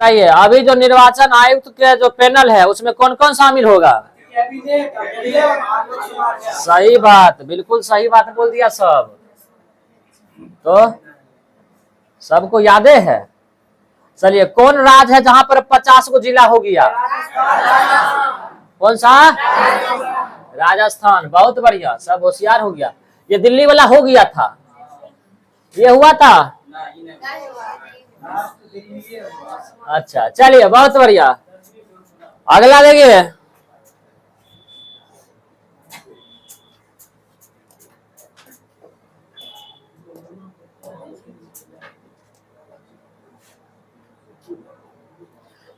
बताइए अभी जो निर्वाचन आयुक्त के जो पैनल है उसमें कौन कौन शामिल होगा? सही बात, बिल्कुल सही बात बोल दिया सब। तो सबको यादें है। चलिए कौन राज्य है जहां पर 50 को जिला हो गया? कौन सा? राजस्थान। बहुत बढ़िया, सब होशियार हो गया। ये दिल्ली वाला हो गया था, ये हुआ था। अच्छा चलिए बहुत बढ़िया। अगला देखिए,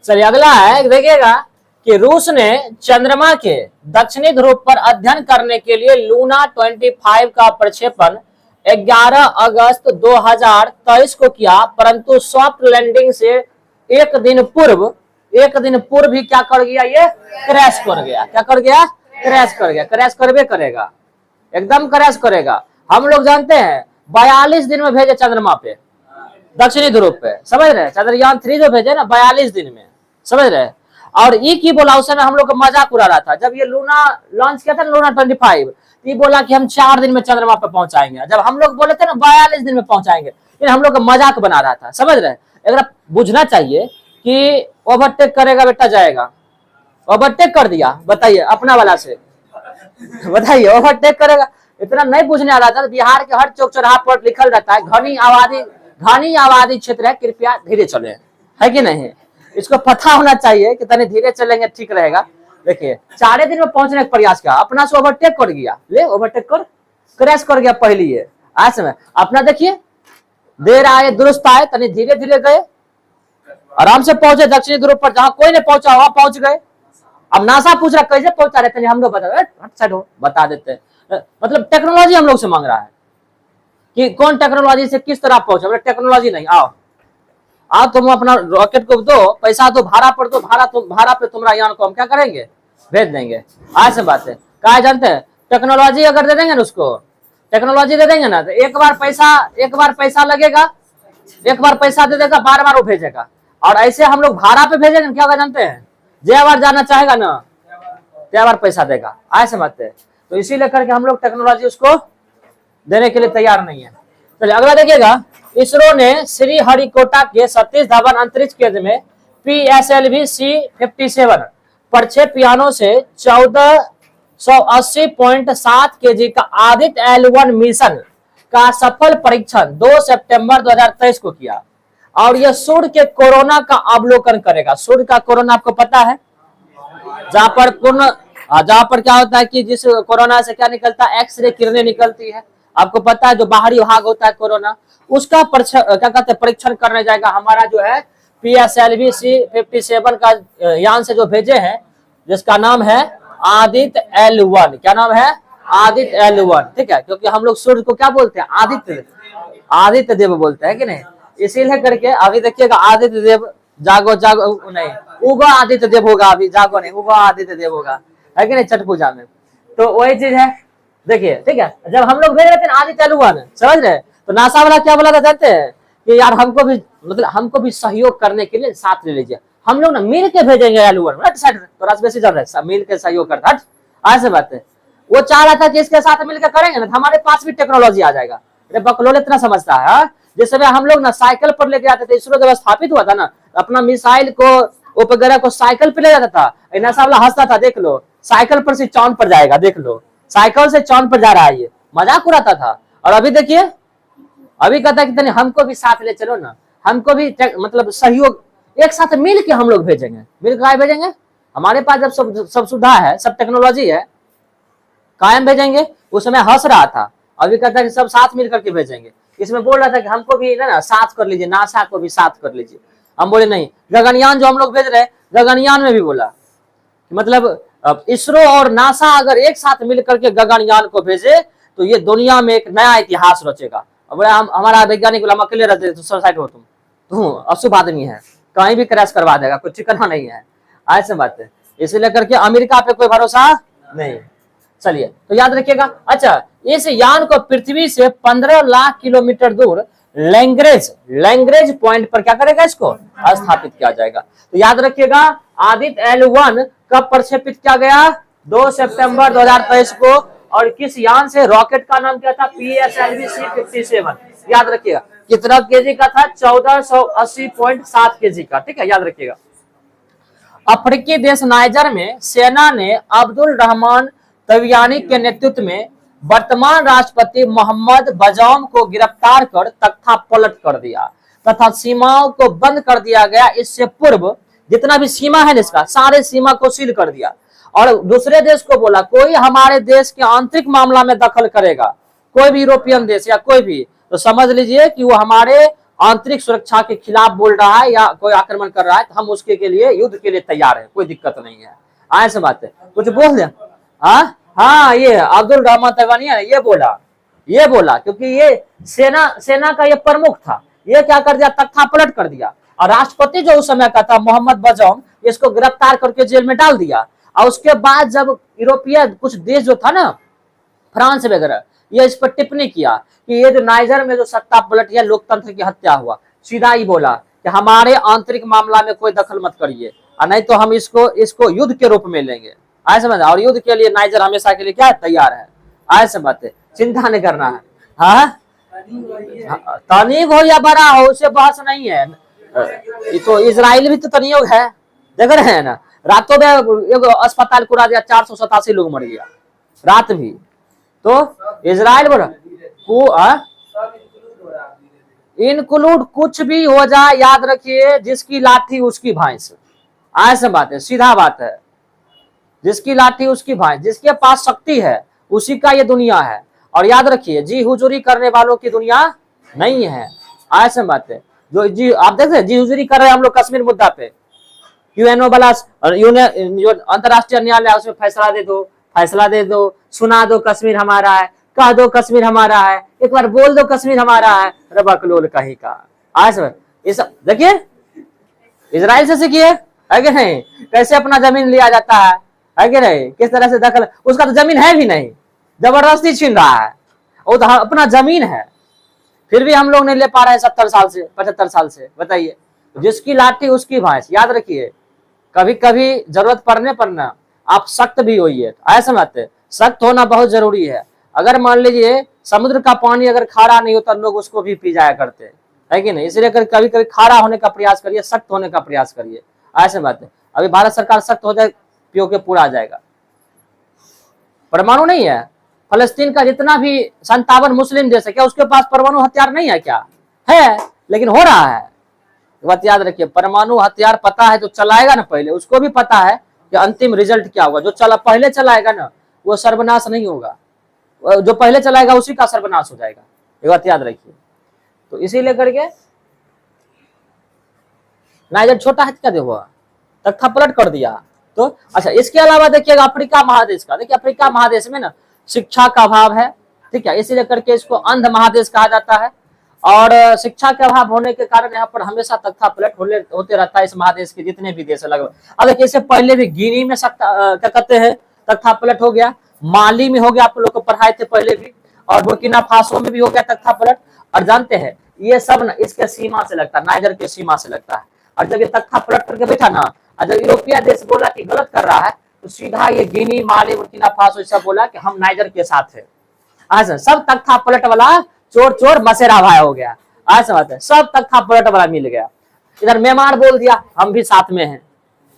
चलिए अगला है, देखिएगा कि रूस ने चंद्रमा के दक्षिणी ध्रुव पर अध्ययन करने के लिए लूना 25 का प्रक्षेपण 11 अगस्त 2023 को किया, परंतु सॉफ्ट लैंडिंग से एक दिन पूर्व ही क्या कर गया? ये क्रैश कर गया। क्या कर गया? क्रैश कर गया। क्रैश करबे करेगा, एकदम क्रैश करेगा। हम लोग जानते हैं 42 दिन में भेजे चंद्रमा पे, दक्षिणी ध्रुव पे, समझ रहे? चंद्रयान 3 जो भेजे ना 42 दिन में, समझ रहे? और ये की बोला उस समय हम लोग का मजाक उड़ा रहा था जब ये लूना लॉन्च किया था, लूना 25, ये बोला कि हम 4 दिन में चंद्रमा पे पहुंचाएंगे। जब हम लोग बोले थे ना 42 दिन में पहुंचाएंगे, ये हम लोग का मजाक बना रहा था, समझ रहे? अगर बुझना चाहिए कि ओवरटेक करेगा बेटा जाएगा। ओवरटेक कर दिया, बताइए अपना वाला से बताइए, ओवरटेक करेगा। इतना नहीं बुझने आ रहा था। बिहार के हर चौक चौराहा पर लिखल रहता है घनी आबादी क्षेत्र है, कृपया धीरे चले, है कि नहीं? इसको पता होना चाहिए कि तनी धीरे चलेंगे ठीक रहेगा। देखिए 4 दिन में पहुंचने का प्रयास किया, अपना से ओवरटेक कर गया। ले ओवरटेक कर, क्रैश कर गया पहले। ये आज समय अपना देखिए, देर आए दुरुस्त आए, तनी धीरे धीरे गए, आराम से पहुंचे दक्षिणी ध्रुव पर, जहां कोई नहीं पहुंचा वहां पहुंच गए। अब नासा पूछ रहा कैसे पहुंचा रहते हैं, हम लोग बता देते हैं। मतलब टेक्नोलॉजी हम लोग से मांग रहा है कि कौन टेक्नोलॉजी से किस तरह पहुंचे। टेक्नोलॉजी नहीं, आओ तुम अपना रॉकेट को दो, पैसा दो, भाड़ा पर दो, भाड़ा पे तुम्हारा यान को हम क्या करेंगे? भेज देंगे। आज से बात है, क्या जानते हैं? टेक्नोलॉजी अगर दे देंगे ना, उसको टेक्नोलॉजी दे देंगे ना, तो एक बार पैसा लगेगा, एक बार पैसा दे देगा, बार बार वो भेजेगा। और ऐसे हम लोग भाड़ा पे भेजेंगे, क्या होगा जानते हैं? जय बार जाना चाहेगा ना, तय बार पैसा देगा। आज से बात है। तो इसीलिए करके हम लोग टेक्नोलॉजी उसको देने के लिए तैयार नहीं है। चलिए अगला देखिएगा, इसरो ने श्रीहरिकोटा के सतीश धवन अंतरिक्ष केंद्र में PSLV C57 प्रक्षेपयानों से 1480.7 kg का आदित्य L1 मिशन का सफल परीक्षण 2 सितंबर 2023 को किया। और यह सूर्य के कोरोना का अवलोकन करेगा। सूर्य का कोरोना आपको पता है, जहां पर क्या होता है कि जिस कोरोना से क्या निकलता है? एक्सरे किरणें निकलती है, आपको पता है। जो बाहरी भाग होता है कोरोना, उसका क्या कहते हैं परीक्षण करने जाएगा हमारा जो है PSLV C57 का यान से जो भेजे हैं, जिसका नाम है आदित्य L1। क्या नाम है? आदित्य L1, ठीक है। क्योंकि हम लोग सूर्य को क्या बोलते हैं? आदित्य देव बोलते हैं कि नहीं? इसीलिए करके अभी देखिएगा आदित्य देव, जागो नहीं, उगो आदित्य देव होगा। अभी जागो नहीं, उगो आदित्य देव होगा, है कि नहीं? छठ पूजा में तो वही चीज है। देखिए ठीक है, जब हम लोग भेज रहे थे आदित्य L1, समझ रहे? तो नासा वाला क्या बोला था जानते हैं? कि यार हमको भी सहयोग करने के लिए साथ ले लीजिए, हम लोग ना मिल के भेजेंगे L1। तो राजवेशी चल रहा है, मिल के सहयोग करता। आज से बात है, वो चाह रहा था कि इसके साथ मिलकर करेंगे ना, हमारे पास भी टेक्नोलॉजी आ जाएगा। बकलोल इतना समझता है। जिस समय हम लोग ना साइकिल पर लेके आते थे, इसरो जब स्थापित हुआ था ना, अपना मिसाइल को, उपग्रह को साइकिल पे ले जाता था। नासा वाला हंसता था, देख लो साइकिल पर से चांद पर जाएगा, देख लो साइकिल से चांद पर जा रहा है, ये मजाक उड़ाता था। और अभी देखिए, अभी कहता है कि हमको भी साथ ले चलो ना, हमको भी मतलब सहयोग, एक साथ मिल के हम लोग भेजेंगे। मिल के भेजेंगे, हमारे पास जब सब सुविधा है, सब टेक्नोलॉजी है, कायम भेजेंगे। उस समय हंस रहा था, अभी कहता है कि सब साथ मिल करके भेजेंगे। इसमें बोल रहा था कि हमको भी ना साथ कर लीजिए, नासा को भी साथ कर लीजिए। हम बोले नहीं। गगनयान जो हम लोग भेज रहे हैं, गगनयान में भी बोला मतलब इसरो और नासा अगर एक साथ मिल करके गगनयान को भेजे तो ये दुनिया में एक नया इतिहास रचेगा। बोला हमारा वैज्ञानिक बोला हम अकेले रहते तो सुसाइड हो, तुम अशुभ आदमी है, कहीं भी क्रैश करवा देगा, कुछ ठिकाना नहीं है। ऐसे बात है, इसलिए करके अमेरिका पे कोई भरोसा नहीं। चलिए तो याद रखिएगा। अच्छा, इस यान को पृथ्वी से 15 लाख किलोमीटर दूर लैंग्रेज लैंग्रेज पॉइंट पर क्या करेगा, इसको स्थापित किया जाएगा। तो याद रखिएगा, आदित्य L1 कब प्रक्षेपित किया गया, 2 सितंबर 2023 को। और किस यान से, रॉकेट का नाम क्या था, PSLV C-57। याद रखिएगा कितना केजी का था, 1480.7 केजी का। ठीक है, याद रखिएगा। अफ्रीकी देश नाइजर में सेना ने अब्दुल रहमान तवियानी के नेतृत्व में वर्तमान राष्ट्रपति मोहम्मद बजौम को गिरफ्तार कर तख्ता पलट कर दिया तथा सीमाओं को बंद कर दिया गया। इससे पूर्व जितना भी सीमा है इसका, सारे सीमा को सील कर दिया और दूसरे देश को बोला कोई हमारे देश के आंतरिक मामला में दखल करेगा, कोई भी यूरोपियन देश या कोई भी, तो समझ लीजिए कि वो हमारे आंतरिक सुरक्षा के खिलाफ बोल रहा है या कोई आक्रमण कर रहा है, तो हम उसके के लिए युद्ध के लिए तैयार है, कोई दिक्कत नहीं है। ऐसे बात है, कुछ बोल दे। हाँ, ये अब्दुल रहमान तैवानी है, ये बोला क्योंकि ये सेना का ये प्रमुख था। ये क्या कर दिया, तख्ता पलट कर दिया। और राष्ट्रपति जो उस समय का था मोहम्मद बजौम, इसको गिरफ्तार करके जेल में डाल दिया। और उसके बाद जब यूरोपीय कुछ देश जो था ना, फ्रांस वगैरह, ये इस पर टिप्पणी किया कि ये जो नाइजर में जो सत्ता पलट या लोकतंत्र की हत्या हुआ, सीधा ही बोला कि हमारे आंतरिक मामला में कोई दखल मत करिए, और नहीं तो हम इसको युद्ध के रूप में लेंगे। ऐसे समझ, और युद्ध के लिए नाइजर हमेशा के लिए क्या तैयार है। ऐसे बात है, चिंता नहीं करना है। हाँ, तनीब हो या बड़ा हो, उससे बहस नहीं है। तो इजराइल भी तो तनियोग है, देख रहे हैं ना, रातों में एगो अस्पताल पूरा दिया, 487 लोग मर गया रात भी। तो इजराइल बोला इंक्लूड कुछ भी हो जाए, याद रखिए जिसकी लाठी उसकी भैंस। ऐसे बात है, सीधा बात है, जिसकी लाठी उसकी भैंस, जिसके पास शक्ति है उसी का ये दुनिया है। और याद रखिए जी हुजूरी करने वालों की दुनिया नहीं है। ऐसे बात है, जो जी आप देख रहे जी हुजूरी कर रहे हैं हम लोग कश्मीर मुद्दा पे, यूएनओ वाला अंतरराष्ट्रीय न्यायालय, उसमें फैसला दे दो, सुना दो कश्मीर हमारा है, कह दो कश्मीर हमारा है, एक बार बोल दो कश्मीर हमारा है, रबकलोल कहीं का। आज देखिए इजराइल से सीखिए, है कि नहीं, कैसे अपना जमीन लिया जाता है कि नहीं, किस तरह से दखल, उसका तो जमीन है भी नहीं, जबरदस्ती छीन रहा है, वो तो अपना जमीन है, फिर भी हम लोग नहीं ले पा रहे हैं 70 साल से 75 साल से। बताइए, जिसकी लाठी उसकी भैंस। याद रखिए, कभी कभी जरूरत पड़ने पर ना आप सख्त भी होइए। ऐसा मत, सख्त होना बहुत जरूरी है। अगर मान लीजिए समुद्र का पानी अगर खारा नहीं होता, लोग उसको भी पी जाया करते है कि नहीं, इसलिए कभी कभी खारा होने का प्रयास करिए, सख्त होने का प्रयास करिए। ऐसे बात है, अभी भारत सरकार सख्त हो जाए, पीओ के पूरा आ जाएगा। परमाणु नहीं है, फलस्तीन का जितना भी 57 मुस्लिम देश है, क्या उसके पास परमाणु हथियार नहीं है, क्या है, लेकिन हो रहा है। बात याद रखिए, परमाणु हथियार पता है जो चलाएगा ना, पहले उसको भी पता है कि अंतिम रिजल्ट क्या होगा। जो पहले चलाएगा ना, वो सर्वनाश नहीं होगा, जो पहले चलाएगा उसी का सर्वनाश हो जाएगा। ये बात याद रखिए। तो इसीलिए करके नाइजर छोटा है क्या, देखो तख्ता पलट कर दिया। तो अच्छा, इसके अलावा देखिएगा अफ्रीका महादेश का, देखिए अफ्रीका महादेश में ना शिक्षा का अभाव है, ठीक है, इसीलिए करके इसको अंध महादेश कहा जाता है। और शिक्षा के अभाव होने के कारण यहाँ पर हमेशा तख्ता पलट होते रहता है इस महादेश के जितने भी देश है लगभग। अब देखिए, इससे पहले भी गिनी में क्या कहते हैं तख्ता पलट हो गया, माली में हो गया, आप लोग को पढ़ाए थे पहले भी, और बुर्किना फासो में भी हो गया तख्ता पलट। और जानते हैं ये सब ना इसके सीमा से लगता है, नाइजर के सीमा से लगता है। और जब ये तख्ता पलट करके बैठा ना, और जब यूरोपीय देश बोला कि गलत कर रहा है, तो सीधा ये गिनी, माली, बुर्किना फासो सब बोला कि हम नाइजर के साथ है। आज सब तख्ता पलट वाला चोर चोर मसेरा भाई हो गया। ऐसा बात है, सब तख्ता पलट वाला मिल गया। इधर म्यांमार बोल दिया हम भी साथ में हैं,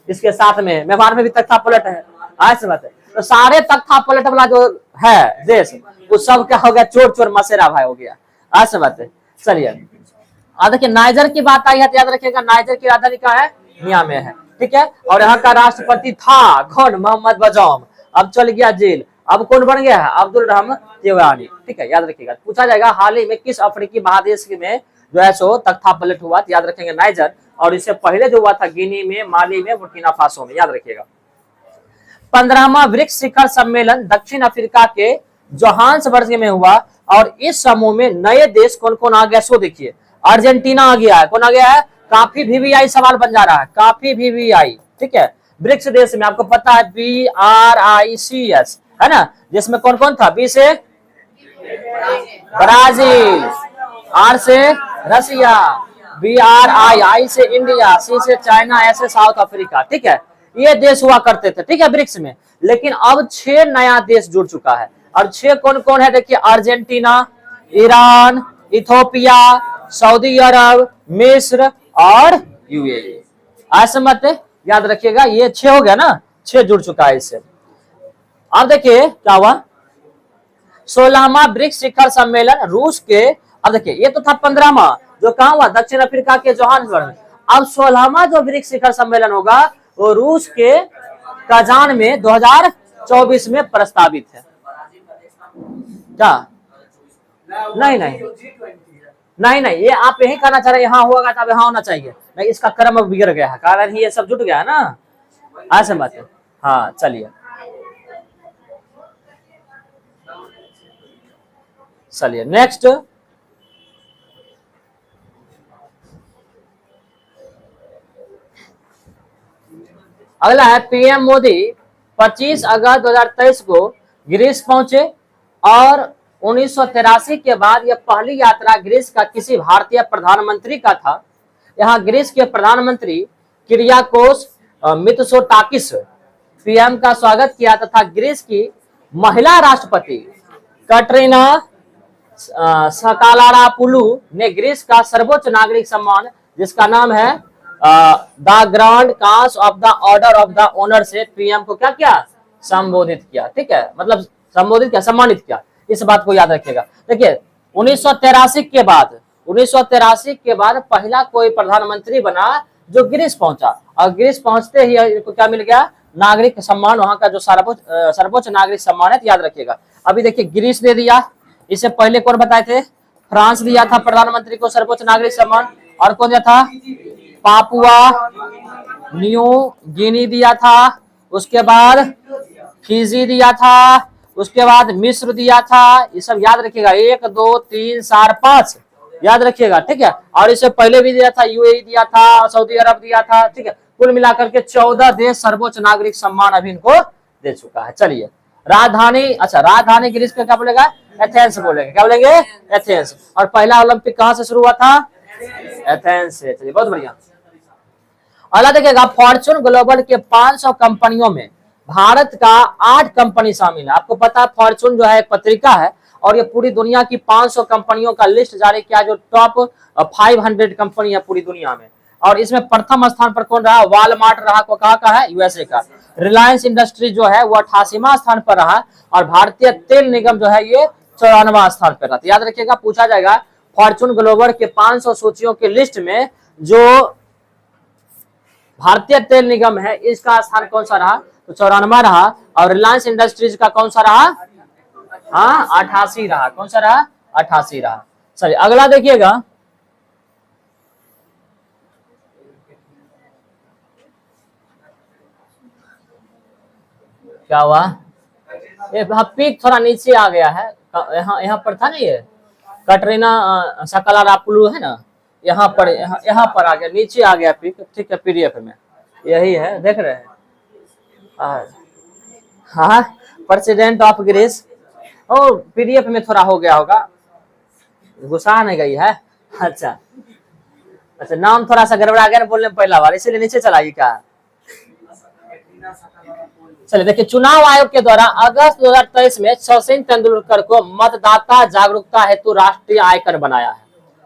इसके साथ में है, म्यांमार में भी तख्ता पलट है। ऐसा बात है, तो सारे तख्ता पलट वाला जो है देश, वो सब क्या हो गया, चोर चोर मसेरा भाई हो गया। ऐसा बात है। चलिए देखिए, नाइजर की बात आई है तो याद रखिएगा, नाइजर की राजधानी कहाँ है, नियामे है, ठीक है। और यहाँ का राष्ट्रपति था कौन, मोहम्मद बजौम, अब चल गया जेल। अब कौन बन गया है, अब्दुल रहमान तैवानी, ठीक है, याद रखिएगा। पूछा जाएगा हाल ही में किस अफ्रीकी महादेश में जो है सो तख्ता पलट हुआ, तो याद रखेंगे नाइजर। और इससे पहले जो हुआ था गिनी में, माली में, बुर्किना फासो में, याद रखिएगा। 15वां ब्रिक्स शिखर सम्मेलन दक्षिण अफ्रीका के जोहान्सबर्ग में हुआ। और इस समूह में नए देश कौन कौन आ गया, सो देखिए, अर्जेंटीना आ गया है। कौन आ गया है, काफी VVI सवाल बन जा रहा है, काफी VVI, ठीक है। ब्रिक्स देश में आपको पता है BRICS है ना, जिसमें कौन कौन था, बी से ब्राजील, R से रसिया, BRI, I से इंडिया, C से चाइना, S से साउथ अफ्रीका। ठीक है, ये देश हुआ करते थे, ठीक है, ब्रिक्स में। लेकिन अब 6 नया देश जुड़ चुका है। और 6 कौन कौन है देखिए, अर्जेंटीना, ईरान, इथोपिया, सऊदी अरब, मिस्र और UAE। ऐसे मत याद रखिएगा, ये 6 हो गया ना, 6 जुड़ चुका है इससे। अब देखिए क्या हुआ, 16वां ब्रिक्स शिखर सम्मेलन रूस के, अब देखिए ये तो था 15वां जो कहा हुआ दक्षिण अफ्रीका के जोहान्सबर्ग में। अब 16वां जो ब्रिक्स शिखर सम्मेलन होगा वो रूस के कजान में 2024 में प्रस्तावित है। क्या? नहीं नहीं नहीं नहीं, ये आप यही कहना चाह रहे हैं यहाँ होगा तब यहाँ होना चाहिए, नहीं इसका क्रम अब बिगड़ गया है, कारण ही ये सब जुट गया है ना, ऐसे बात है। हाँ चलिए चलिए नेक्स्ट, अगला है पीएम मोदी 25 अगस्त 2023 को ग्रीस पहुंचे और 1983 के बाद यह पहली यात्रा ग्रीस का किसी भारतीय प्रधानमंत्री का था। यहाँ ग्रीस के प्रधानमंत्री किरियाकोस मित्सोटाकिस पीएम का स्वागत किया तथा ग्रीस की महिला राष्ट्रपति कैटरीना सकालारापुलू ने ग्रीस का सर्वोच्च नागरिक सम्मान जिसका नाम है the grand cross of the order of the honour से पीएम को क्या किया, संबोधित किया। ठीक है, मतलब संबोधित किया, सम्मानित किया, इस बात को याद रखिएगा। देखिए 1983 के बाद पहला कोई प्रधानमंत्री बना जो ग्रीस पहुंचा, और ग्रीस पहुंचते ही इनको क्या मिल गया, नागरिक सम्मान, वहां का जो सर्वोच्च नागरिक सम्मान है, याद रखिएगा। अभी देखिए ग्रीस दे दिया, इससे पहले कौन बताए थे, फ्रांस दिया था प्रधानमंत्री को सर्वोच्च नागरिक सम्मान, और कौन दिया था, पापुआ न्यू गिनी दिया था, उसके बाद फिजी दिया था, उसके बाद मिस्र दिया था। ये सब याद रखिएगा, 1 2 3 4 5 याद रखिएगा। ठीक है, और इससे पहले भी दिया था, UAE दिया था, सऊदी अरब दिया था। ठीक है, कुल मिलाकर के 14 देश सर्वोच्च नागरिक सम्मान अभी इनको दे चुका है। चलिए राजधानी, अच्छा राजधानी ग्रीस का क्या बोलेगा, एथेंस बोलेंगे, क्या बोलेंगे, एथेंस। और पहला ओलंपिक कहां से शुरू हुआ था, एथेंस से। चलिए बहुत बढ़िया। अगला देखिएगा, फॉर्चून ग्लोबल के 500 कंपनियों में भारत का 8 कंपनी शामिल है। आपको पता है फॉर्चून जो है एक पत्रिका है, और ये पूरी दुनिया की 500 कंपनियों का लिस्ट जारी किया जो टॉप 500 कंपनी है पूरी दुनिया में। और इसमें प्रथम स्थान पर कौन रहा, वॉलमार्ट रहा, को कहा का है, USA का। रिलायंस इंडस्ट्री जो है वो 88वां स्थान पर रहा, और भारतीय तेल निगम जो है ये 94वां स्थान पर रहा। तो याद रखिएगा, पूछा जाएगा फॉर्चून ग्लोबल के 500 सूचियों की लिस्ट में जो भारतीय तेल निगम है इसका स्थान कौन सा रहा, तो 94वां रहा, और रिलायंस इंडस्ट्रीज का कौन सा रहा, हाँ 88 रहा, कौन सा रहा, 88 रहा। चलिए अगला देखिएगा, क्या हुआ, ये पीक थोड़ा नीचे आ गया है, यहाँ पर था ना, ये कैटरीना सकालारापुलू है ना, यहाँ पर आ गया, नीचे आ गया पीक। ठीक है, PDF में यही है, देख रहे हैं, हाँ प्रेसिडेंट ऑफ ग्रीस, और PDF में थोड़ा हो गया होगा, घुसा नहीं गई है। अच्छा अच्छा, नाम थोड़ा सा गड़बड़ा गया बोलने में पहला बार, इसीलिए नीचे चला गई क्या। चलिए देखिए, चुनाव आयोग के द्वारा अगस्त 2023 में सचिन तेंदुलकर को मतदाता जागरूकता हेतु राष्ट्रीय आइकन बनाया है।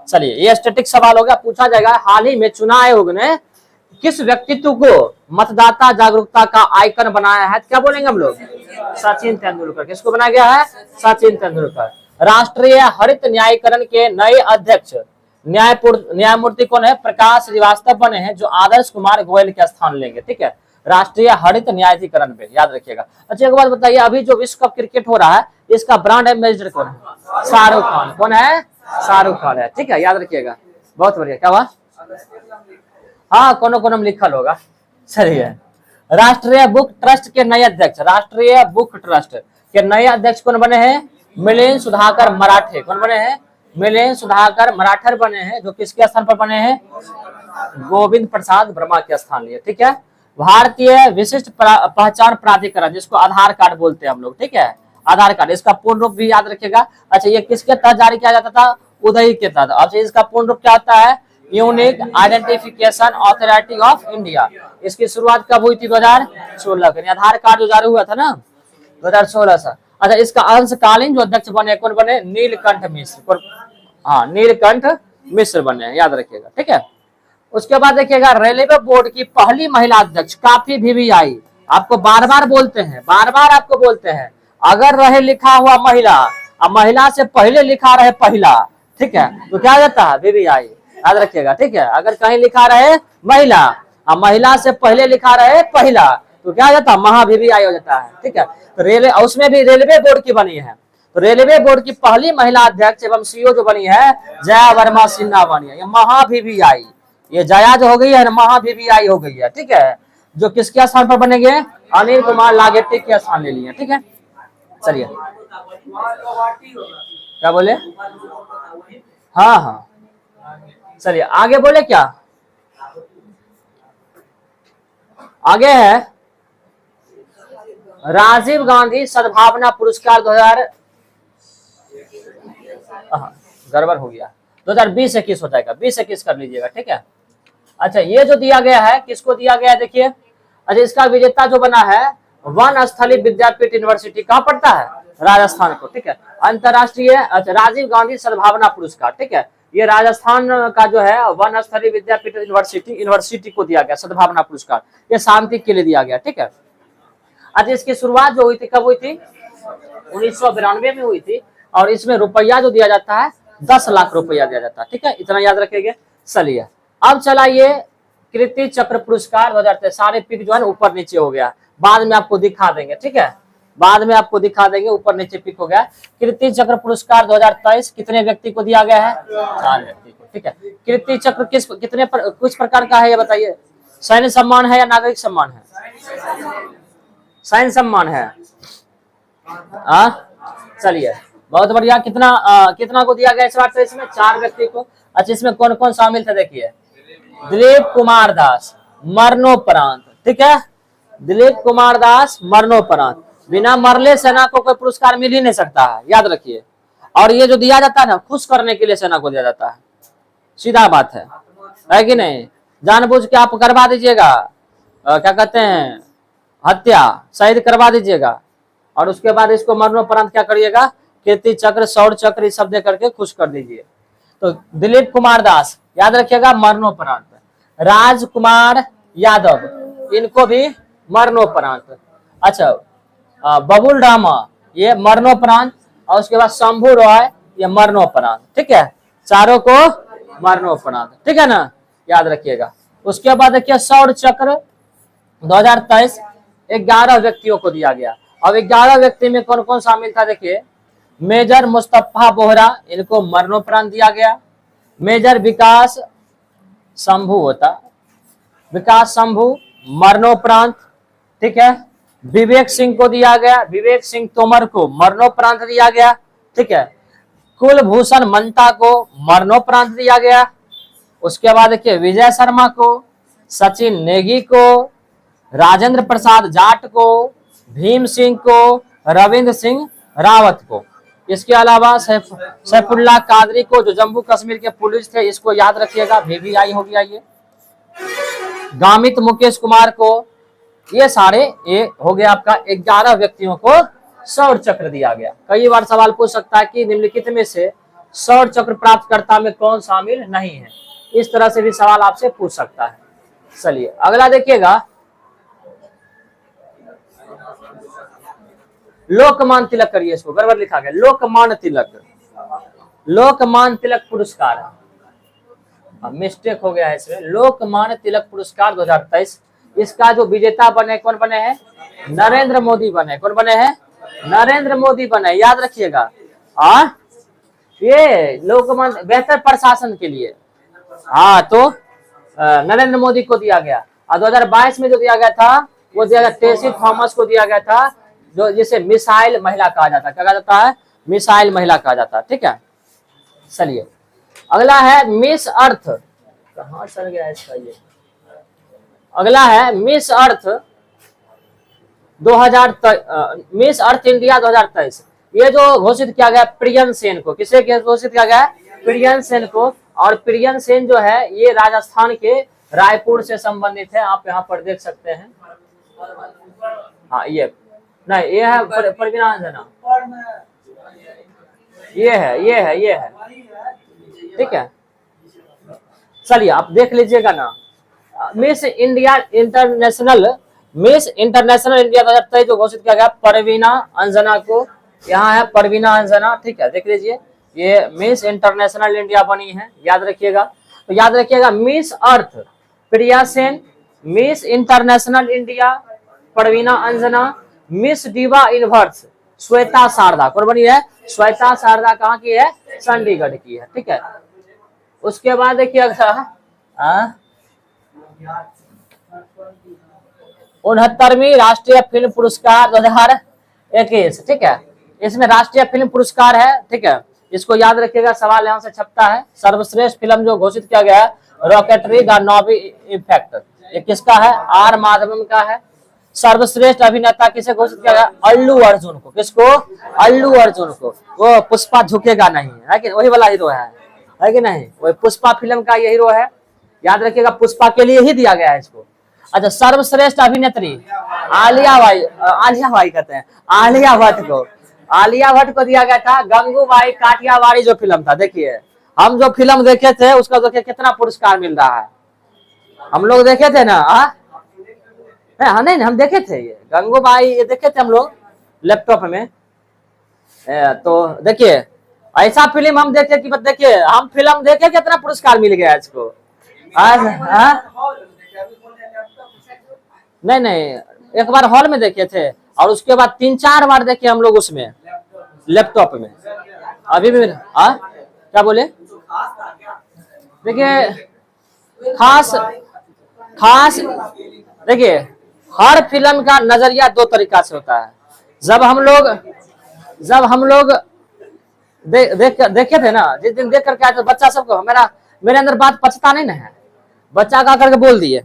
चलिए ये स्टैटिक सवाल हो गया, पूछा जाएगा हाल ही में चुनाव आयोग ने किस व्यक्तित्व को मतदाता जागरूकता का आइकन बनाया है, क्या बोलेंगे हम लोग, सचिन तेंदुलकर। किसको बनाया गया है, सचिन तेंदुलकर। राष्ट्रीय हरित न्यायीकरण के नए अध्यक्ष न्यायमूर्ति कौन है, प्रकाश श्रीवास्तव बने हैं, जो आदर्श कुमार गोयल के स्थान लेंगे। ठीक है, राष्ट्रीय हरित न्यायाधिकरण पे, याद रखिएगा। अच्छा एक बात बताइए, अभी जो विश्व कप क्रिकेट हो रहा है इसका ब्रांड एम्बेसडर कौन है, शाहरुख खान। कौन है, शाहरुख खान है। ठीक है, याद रखिएगा, बहुत बढ़िया। क्या हुआ, हाँ कोनो लिखल होगा। चलिए राष्ट्रीय बुक ट्रस्ट के नए अध्यक्ष, राष्ट्रीय बुक ट्रस्ट के नए अध्यक्ष कौन बने हैं, मिलिंद सुधाकर मराठे। कौन बने हैं, मिलिंद सुधाकर मराठर बने हैं, जो किसके स्थान पर बने हैं, गोविंद प्रसाद वर्मा के स्थान लिए। ठीक है, भारतीय विशिष्ट पहचान प्राधिकरण, जिसको आधार कार्ड बोलते हैं हम लोग। ठीक है, आधार कार्ड, इसका पूर्ण रूप भी याद रखिएगा। अच्छा ये किसके तहत जारी किया जाता था, उदय के तहत। अब इसका पूर्ण रूप क्या होता है? Unique identification authority of India. इसकी शुरुआत कब हुई थी? 2016 को। आधार कार्ड जो जारी हुआ था ना 2016 से। अच्छा, इसका अंशकालीन जो अध्यक्ष बने कौन बने? नीलकंठ मिश्र। हाँ, नीलकंठ मिश्र बने, याद रखिएगा, ठीक है। उसके बाद देखिएगा रेलवे बोर्ड की पहली महिला अध्यक्ष, काफी VVI। आपको बार बार बोलते हैं, बार बार आपको बोलते हैं, अगर रहे लिखा हुआ महिला, अब महिला से पहले लिखा रहे पहला, ठीक है, तो क्या जाता है? VVI, याद रखिएगा, ठीक है। अगर कहीं लिखा रहे महिला, अब महिला से पहले लिखा रहे पहला, तो क्या जाता है? महा VVI हो जाता है, ठीक है। तो रेलवे, उसमें भी रेलवे बोर्ड की बनी है, तो रेलवे बोर्ड की पहली महिला अध्यक्ष एवं CEO जो बनी है जया वर्मा सिन्हा बनी है। ये महा VVI, ये जया जो हो गई है ना, महा VVI हो गई है, ठीक है। जो किसके स्थान पर बनेंगे? अनिल कुमार लागेट्टी के स्थान ले लिए, ठीक है। चलिए, क्या बोले? हाँ हाँ, चलिए आगे बोले क्या? आगे है राजीव गांधी सद्भावना पुरस्कार 2000, गड़बड़ हो गया, 2020-21 हो जाएगा, 20-21 कर लीजिएगा, ठीक है। अच्छा, ये जो दिया गया है किसको दिया गया है? देखिए, अच्छा, इसका विजेता जो बना है वनस्थली विद्यापीठ यूनिवर्सिटी, कहाँ पड़ता है? राजस्थान को, ठीक है। अंतरराष्ट्रीय, अच्छा, राजीव गांधी सद्भावना पुरस्कार, ठीक है, ये राजस्थान का जो है वनस्थली विद्यापीठ यूनिवर्सिटी को दिया गया सद्भावना पुरस्कार। ये शांति के लिए दिया गया, ठीक है। अच्छा, इसकी शुरुआत जो हुई थी कब हुई थी? 1992 में हुई थी, और इसमें रुपया जो दिया जाता है 10 लाख रुपया दिया जाता है, ठीक है, इतना याद रखेंगे। चलिए, अब चलाइए कीर्ति चक्र पुरस्कार 2023। सारे पिक जो है ना ऊपर नीचे हो गया, बाद में आपको दिखा देंगे, ठीक है, बाद में आपको दिखा देंगे, ऊपर नीचे पिक हो गया। कीर्ति चक्र पुरस्कार 2023 कितने व्यक्ति को दिया गया है? 4 व्यक्ति को, ठीक है। कीर्ति चक्र किस प्रकार का है ये बताइए? सैन्य सम्मान है या नागरिक सम्मान है? सैन्य सम्मान है। चलिए, बहुत बढ़िया। कितना को दिया गया इस बार? तो इसमें 4 व्यक्ति को। अच्छा, इसमें कौन कौन शामिल थे? देखिए, दिलीप कुमार दास मरणोपरांत, ठीक है, दिलीप कुमार दास मरणोपरांत। बिना मरले सेना को कोई पुरस्कार मिल ही नहीं सकता है, याद रखिए। और ये जो दिया जाता है ना, खुश करने के लिए सेना को दिया जाता है, सीधा बात है कि नहीं? जानबूझ के आप करवा दीजिएगा, क्या कहते हैं, हत्या, शहीद करवा दीजिएगा, और उसके बाद इसको मरणोपरांत क्या करिएगा? कीर्ति चक्र, शौर्य चक्र, ये सब दे करके खुश कर दीजिए। तो दिलीप कुमार दास, याद रखिएगा, मरणोपरांत। राजकुमार यादव, इनको भी मरणोपरांत। अच्छा, बबुल रामा, ये मरणोपरांत, और उसके बाद शंभू रॉय, ये मरणोपरांत, ठीक है, चारों को मरणोपरांत, ठीक है ना, याद रखिएगा। उसके बाद देखिए शौर्य चक्र 2023 11 व्यक्तियों को दिया गया। अब 11 व्यक्ति में कौन कौन शामिल था? देखिए, मेजर मुस्तफा बोहरा, इनको मरणोपरांत दिया गया। मेजर विकास शंभू होता, विकास शंभू मरणोपरांत, ठीक है। विवेक सिंह को दिया गया, विवेक सिंह तोमर को मरणोपरांत दिया गया, ठीक है। कुलभूषण मंता को मरणोपरांत दिया गया। उसके बाद देखिए विजय शर्मा को, सचिन नेगी को, राजेंद्र प्रसाद जाट को, भीम सिंह को, रविंद्र सिंह रावत को। इसके अलावा सैफुल्लाह कादरी को, जो जम्मू कश्मीर के पुलिस थे, इसको याद रखिएगा, VVI हो गया ये। गामित मुकेश कुमार को, ये सारे ये हो गया आपका 11 व्यक्तियों को शौर्य चक्र दिया गया। कई बार सवाल पूछ सकता है कि निम्नलिखित में से शौर्य चक्र प्राप्तकर्ता में कौन शामिल नहीं है, इस तरह से भी सवाल आपसे पूछ सकता है। चलिए अगला देखिएगा, लोकमान्य तिलक, करिए इसको, गड़बड़ लिखा गया, लोकमान्य तिलक, लोकमान्य तिलक पुरस्कार, मिस्टेक हो गया है इसमें। लोकमान्य तिलक पुरस्कार 2023, इसका जो विजेता बने कौन बने हैं? नरेंद्र मोदी बने। कौन बने हैं? नरेंद्र मोदी बने, याद रखिएगा। और ये लोकमान्य बेहतर प्रशासन के लिए, हाँ, तो नरेंद्र मोदी को दिया गया। और 2022 में जो दिया गया था वो दिया गया टेसी थॉमस को दिया गया था, जो जिसे मिसाइल महिला कहा जाता है। क्या कहा जाता है? मिसाइल महिला कहा जाता है, ठीक है। चलिए अगला है मिस अर्थ, कहाँ चल गया इसका ये, अगला है Miss Earth 2000, Miss Earth India 2023। ये जो घोषित किया गया प्रियम सेन को, किसे घोषित किया गया? प्रियन सेन को। और प्रियन सेन जो है ये राजस्थान के रायपुर से संबंधित है, आप यहाँ पर देख सकते हैं। हाँ ये नहीं, ये है परवीना अंजना, ये है ठीक है। चलिए आप देख लीजिएगा ना, मिस इंटरनेशनल इंडिया 2023 जो घोषित किया गया परवीना अंजना को, यहाँ है परवीना अंजना, ठीक है। देख लीजिए ये मिस इंटरनेशनल इंडिया बनी है, याद रखिएगा। तो याद रखिएगा Miss Earth Priya Sen, Miss International India Parveena Anjana, Miss Diva Universe Shweta Sharda. कौन बनी है? श्वेता शारदा कहाँ की है? चंडीगढ़ की है, ठीक है। उसके बाद देखिएगा 69वीं राष्ट्रीय फिल्म पुरस्कार 2021, ठीक है। इसमें राष्ट्रीय फिल्म पुरस्कार है, ठीक है। इसको याद रखिएगा, सवाल यहाँ से छपता है। सर्वश्रेष्ठ फिल्म जो घोषित किया गया है रॉकेटरी द नॉबी इफेक्ट, ये किसका है? आर माधवन का है। सर्वश्रेष्ठ अभिनेता किसे घोषित किया गया? अल्लू अर्जुन को। किसको? अल्लू अर्जुन को। वो पुष्पा झुकेगा नहीं है कि वही वाला हीरो है कि नहीं? वही पुष्पा फिल्म का ये हीरो है, याद रखिएगा। पुष्पा के लिए ही दिया गया है इसको। अच्छा, सर्वश्रेष्ठ अभिनेत्री आलिया भाई कहते हैं, आलिया भट्ट को दिया गया था गंगूबाई काठियावाड़ी जो फिल्म था। देखिए हम जो फिल्म देखे थे उसका देखिए कितना पुरस्कार मिल रहा है। हम लोग देखे थे ना, हाँ नहीं हम देखे थे, ये गंगूबाई ये देखे थे हम लोग लैपटॉप में। तो देखिए ऐसा फिल्म हम देखे कि देखिए हम फिल्म देखे कितना पुरस्कार मिल गया इसको। नहीं एक बार हॉल में देखे थे और उसके बाद 3-4 बार देखे हम लोग उसमें लैपटॉप में। अभी भी क्या बोले? देखिए खास देखिए हर फिल्म का नजरिया 2 तरीका से होता है। जब हम लोग देखे थे ना, जिस दिन देख करके आए तो बच्चा सबको मेरे अंदर बात पचता नहीं ना है। बच्चा का करके बोल दिए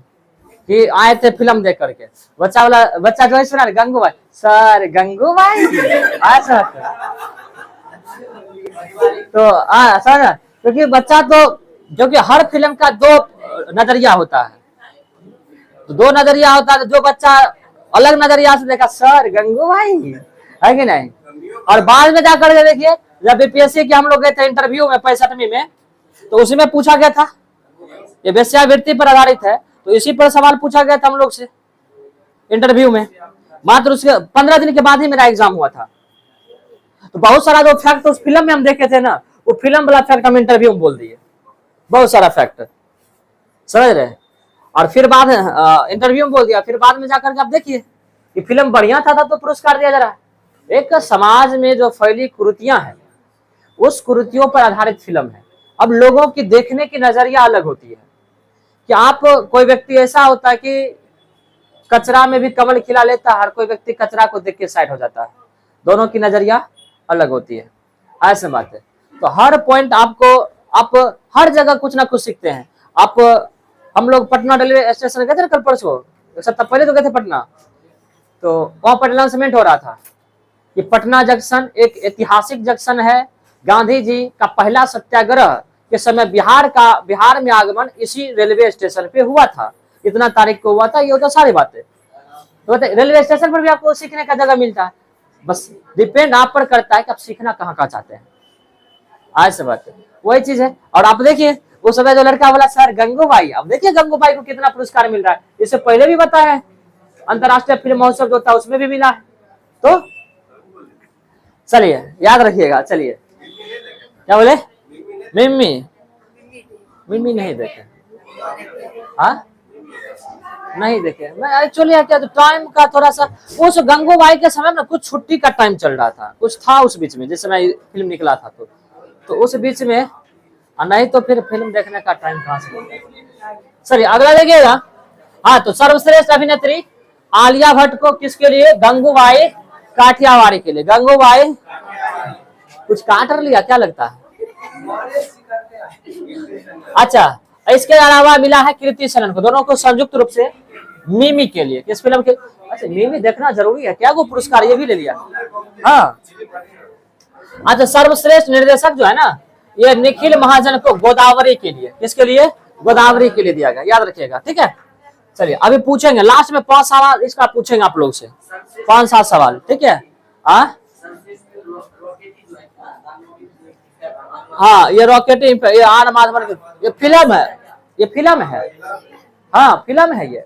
कि आए थे फिल्म देख करके। बच्चा जो है सुना गंगूबाई सर, गंगूबाई अच्छा तो सर, क्योंकि बच्चा तो जो कि हर फिल्म का 2 नजरिया होता है। तो 2 नजरिया होता है। जो बच्चा अलग नजरिया से देखा सर गंगूबाई है कि नहीं, और बाद में जाकर के देखिए जब बीपीएससी के हम लोग गए थे इंटरव्यू में 65वीं में, तो उसी में पूछा गया था, ये वेश्यावृत्ति पर आधारित है, तो इसी पर सवाल पूछा गया था हम लोग से इंटरव्यू में। मात्र उसके 15 दिन के बाद ही मेरा एग्जाम हुआ था। तो बहुत सारा जो फैक्ट उस फिल्म में हम देखे थे ना, वो फिल्म वाला फैक्ट हम इंटरव्यू में बोल दिए, बहुत सारा फैक्ट, समझ रहे। और फिर बाद इंटरव्यू में बोल दिया, फिर बाद में जाकर के आप देखिए कि फिल्म बढ़िया था तो पुरस्कार दिया जा रहा है। एक समाज में जो फैली कुरीतियां हैं उस कुरीतियों पर आधारित फिल्म है। अब लोगों की देखने की नजरिया अलग होती है कि आप कोई व्यक्ति ऐसा होता है कि कचरा में भी कमल खिला लेता है, हर कोई व्यक्ति कचरा को देख के साइड हो जाता है। दोनों की नजरिया अलग होती है, ऐसे बात है। तो हर पॉइंट आप हर जगह कुछ ना कुछ सीखते हैं। हम लोग पटना रेलवे स्टेशन गए थे कल परसों, 1 सप्ताह पहले तो गए थे पटना। तो वहां पर अनाउंसमेंट हो रहा था कि पटना जंक्शन एक ऐतिहासिक जंक्शन है। गांधी जी का पहला सत्याग्रह के समय बिहार में आगमन इसी रेलवे स्टेशन पे हुआ था। इतना तारीख को हुआ था, ये होता सारी बातें। तो रेलवे स्टेशन पर भी आपको सीखने का जगह मिलता है, बस डिपेंड आप पर करता है कि आप सीखना कहाँ का चाहते हैं। आज से बात है वही चीज है। और आप देखिए उस समय जो लड़का बोला सर गंगूबाई, अब देखिए गंगूबाई को कितना पुरस्कार मिल रहा है। इससे पहले भी बताया है, अंतरराष्ट्रीय फिल्म महोत्सव जो था उसमें भी मिला है। तो चलिए याद रखिएगा। चलिए क्या बोले? मिम्मी नहीं देखे, हाँ नहीं देखे। मैं एक्चुअली क्या टाइम का थोड़ा सा उस गंगूबाई के समय में कुछ छुट्टी का टाइम चल रहा था, कुछ था उस बीच में जिस समय फिल्म निकला था। तो उस बीच में नहीं तो फिर फिल्म देखने का टाइम कहां से मिलता। चलिए अगला देखिएगा। हाँ, तो सर्वश्रेष्ठ अभिनेत्री आलिया भट्ट को किसके लिए? गंगूबाई काठियावाड़ी के लिए। गंगूबाई कुछ काट लिया क्या लगता है? अच्छा, इसके अलावा मिला है कृति सेनन को, दोनों को संयुक्त रूप से मिमी के लिए। किस फिल्म के? अच्छा, मिमी देखना जरूरी है क्या? वो पुरस्कार ये भी ले लिया। हाँ अच्छा, सर्वश्रेष्ठ निर्देशक जो है ना ये निखिल महाजन को गोदावरी के लिए, किसके लिए? गोदावरी के लिए दिया गया, याद रखिएगा, ठीक है। चलिए अभी पूछेंगे लास्ट में 5 सवाल इसका पूछेंगे आप लोग से, 5-7 सवाल, ठीक है। हाँ ये रॉकेटिंग, ये आर माधवन, ये फिल्म है, ये फिल्म है, हाँ फिल्म है ये।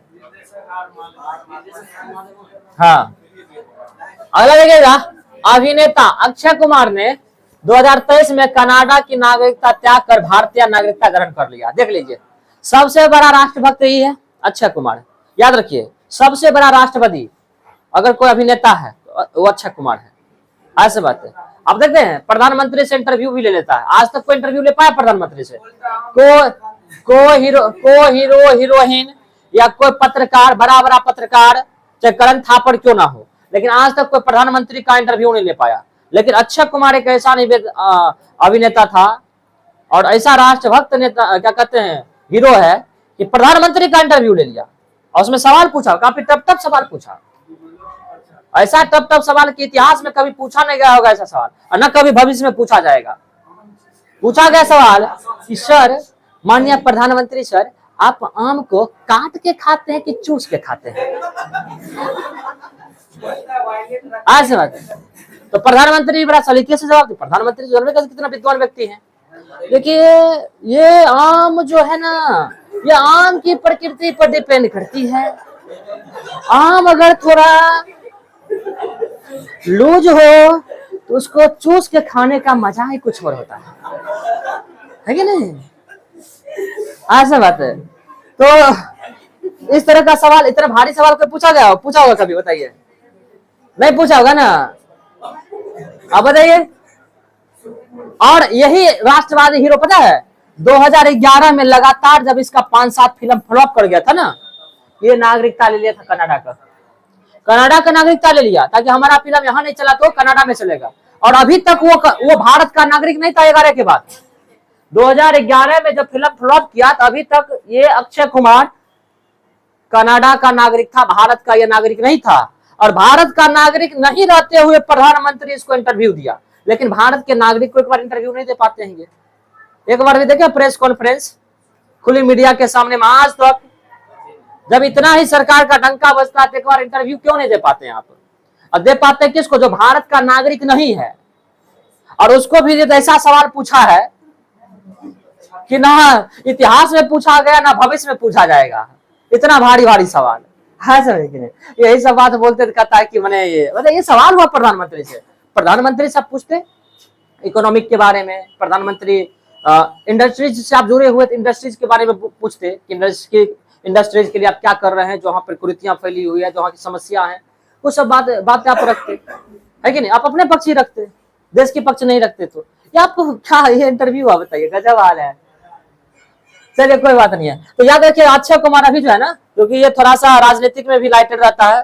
हाँ अगला देखिएगा, अभिनेता अक्षय कुमार ने 2023 में कनाडा की नागरिकता त्याग कर भारतीय नागरिकता ग्रहण कर लिया। देख लीजिए, सबसे बड़ा राष्ट्रभक्त यही है अक्षय कुमार, याद रखिए, सबसे बड़ा राष्ट्रवादी अगर कोई अभिनेता है वो अक्षय कुमार है, ऐसे बात है। अब देखते हैं प्रधानमंत्री से इंटरव्यू भी ले लेता है, आज तक कोई इंटरव्यू ले पाया प्रधानमंत्री से? को हीरोइन या कोई पत्रकार, बड़ा बड़ा पत्रकार, चाहे करण थापड़ क्यों ना हो, लेकिन आज तक कोई प्रधानमंत्री का इंटरव्यू नहीं ले पाया। लेकिन अक्षय कुमार एक ऐसा अभिनेता था और ऐसा राष्ट्रभक्त नेता, क्या कहते हैं, हीरो है कि प्रधानमंत्री का इंटरव्यू ले लिया और उसमें सवाल पूछा, काफी टफ सवाल पूछा, ऐसा टफ सवाल कि इतिहास में कभी पूछा नहीं गया होगा ऐसा सवाल, और न कभी भविष्य में पूछा जाएगा। पूछा गया सवाल कि सर, माननीय प्रधानमंत्री सर, आप आम को काट के खाते हैं कि चूस के खाते हैं? ऐसे बात है। तो प्रधानमंत्री बड़ा सलीके से जवाब दिया। प्रधानमंत्री कितना विद्वान व्यक्ति है। देखिए ये आम जो है ना, ये आम की प्रकृति पर डिपेंड करती है। आम अगर थोड़ा लूज हो तो उसको चूस के खाने का मजा ही कुछ और होता है कि नहीं? ऐसा बात है। तो इस तरह का सवाल, इतना भारी सवाल कोई पूछा होगा कभी? बताइए, नहीं पूछा होगा ना। अब बताइए, और यही राष्ट्रवादी हीरो पता है 2011 में लगातार जब इसका 5-7 फिल्म फ्लॉप कर गया था ना, ये नागरिकता ले लिया था कनाडा का नागरिकता ले लिया ताकि हमारा फिल्म यहाँ नहीं चला तो कनाडा में चलेगा। और अभी तक वो भारत का नागरिक नहीं था 11 के बाद। 2011 में जब फिल्म फ्लॉप किया तो अभी तक ये अक्षय कुमार कनाडा का नागरिक था, भारत का ये नागरिक नहीं था। और भारत का नागरिक नहीं रहते हुए प्रधानमंत्री इसको इंटरव्यू दिया, लेकिन भारत के नागरिक को एक बार इंटरव्यू नहीं दे पाते हैं ये। एक बार भी देखे प्रेस कॉन्फ्रेंस खुली मीडिया के सामने में? आज तक जब इतना ही सरकार का डंका बजता है, एक बार इंटरव्यू क्यों नहीं दे पाते हैं आप? और दे पाते हैं किसको? जो भारत का नागरिक नहीं है। और उसको भी ऐसा सवाल पूछा है कि ना इतिहास में पूछा गया ना भविष्य में पूछा जाएगा, इतना भारी सवाल है सर कि नहीं? यही सब बात बोलते कहता है कि मैंने ये सवाल हुआ प्रधानमंत्री से। प्रधानमंत्री सब पूछते इकोनॉमिक के बारे में, प्रधानमंत्री इंडस्ट्रीज से आप जुड़े हुए इंडस्ट्रीज के बारे में पूछते कि इंडस्ट्रीज के लिए आप क्या कर रहे हैं, जो वहाँ पर कुरीतियां फैली हुई है, जो वहाँ की समस्या है, वो सब बातें आप रखते है कि नहीं? आप अपने पक्ष ही रखते, देश के पक्ष नहीं रखते। तो ये आपको क्या ये इंटरव्यू हुआ? बताइए, गजब हाल है। चलिए कोई बात नहीं है। तो याद रखिए अक्षय कुमार अभी जो है ना, क्योंकि ये थोड़ा सा राजनीतिक में भी लाइटेड रहता है,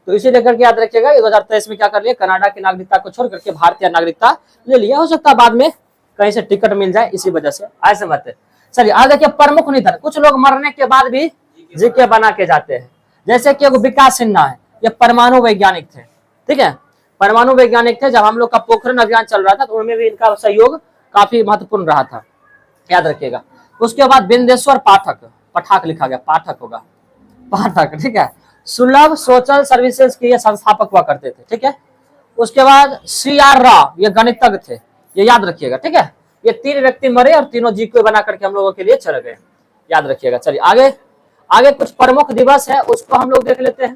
तो इसे लेकर के याद रखिएगा, 2023 में क्या कर लिया, कनाडा की नागरिकता को छोड़ करके भारतीय नागरिकता ले लिया। हो सकता है बाद में कहीं से टिकट मिल जाए, इसी वजह से ऐसे बात है। चलिए आगे देखिए, प्रमुख निधन। कुछ लोग मरने के बाद भी जीके बना के जाते हैं, जैसे कि विकास सिन्हा है, ये परमाणु वैज्ञानिक थे, ठीक है, परमाणु वैज्ञानिक थे। जब हम लोग का पोखरण अभियान चल रहा था तो उनमें भी इनका सहयोग काफी महत्वपूर्ण रहा था, याद रखिएगा। उसके बाद बिंदेश्वर पाठक, पठाक लिखा गया, पाठक होगा, पाठक, ठीक है, सुलभ सोशल सर्विसेज के ये संस्थापक हुआ करते थे, ठीक है। उसके बाद CR राव, ये गणितज्ञ थे, ये याद रखिएगा, ठीक है। ये 3 व्यक्ति मरे और तीनों जीके बना करके हम लोगों के लिए चले गए, याद रखिएगा। चलिए आगे कुछ प्रमुख दिवस है, उसको हम लोग देख लेते हैं।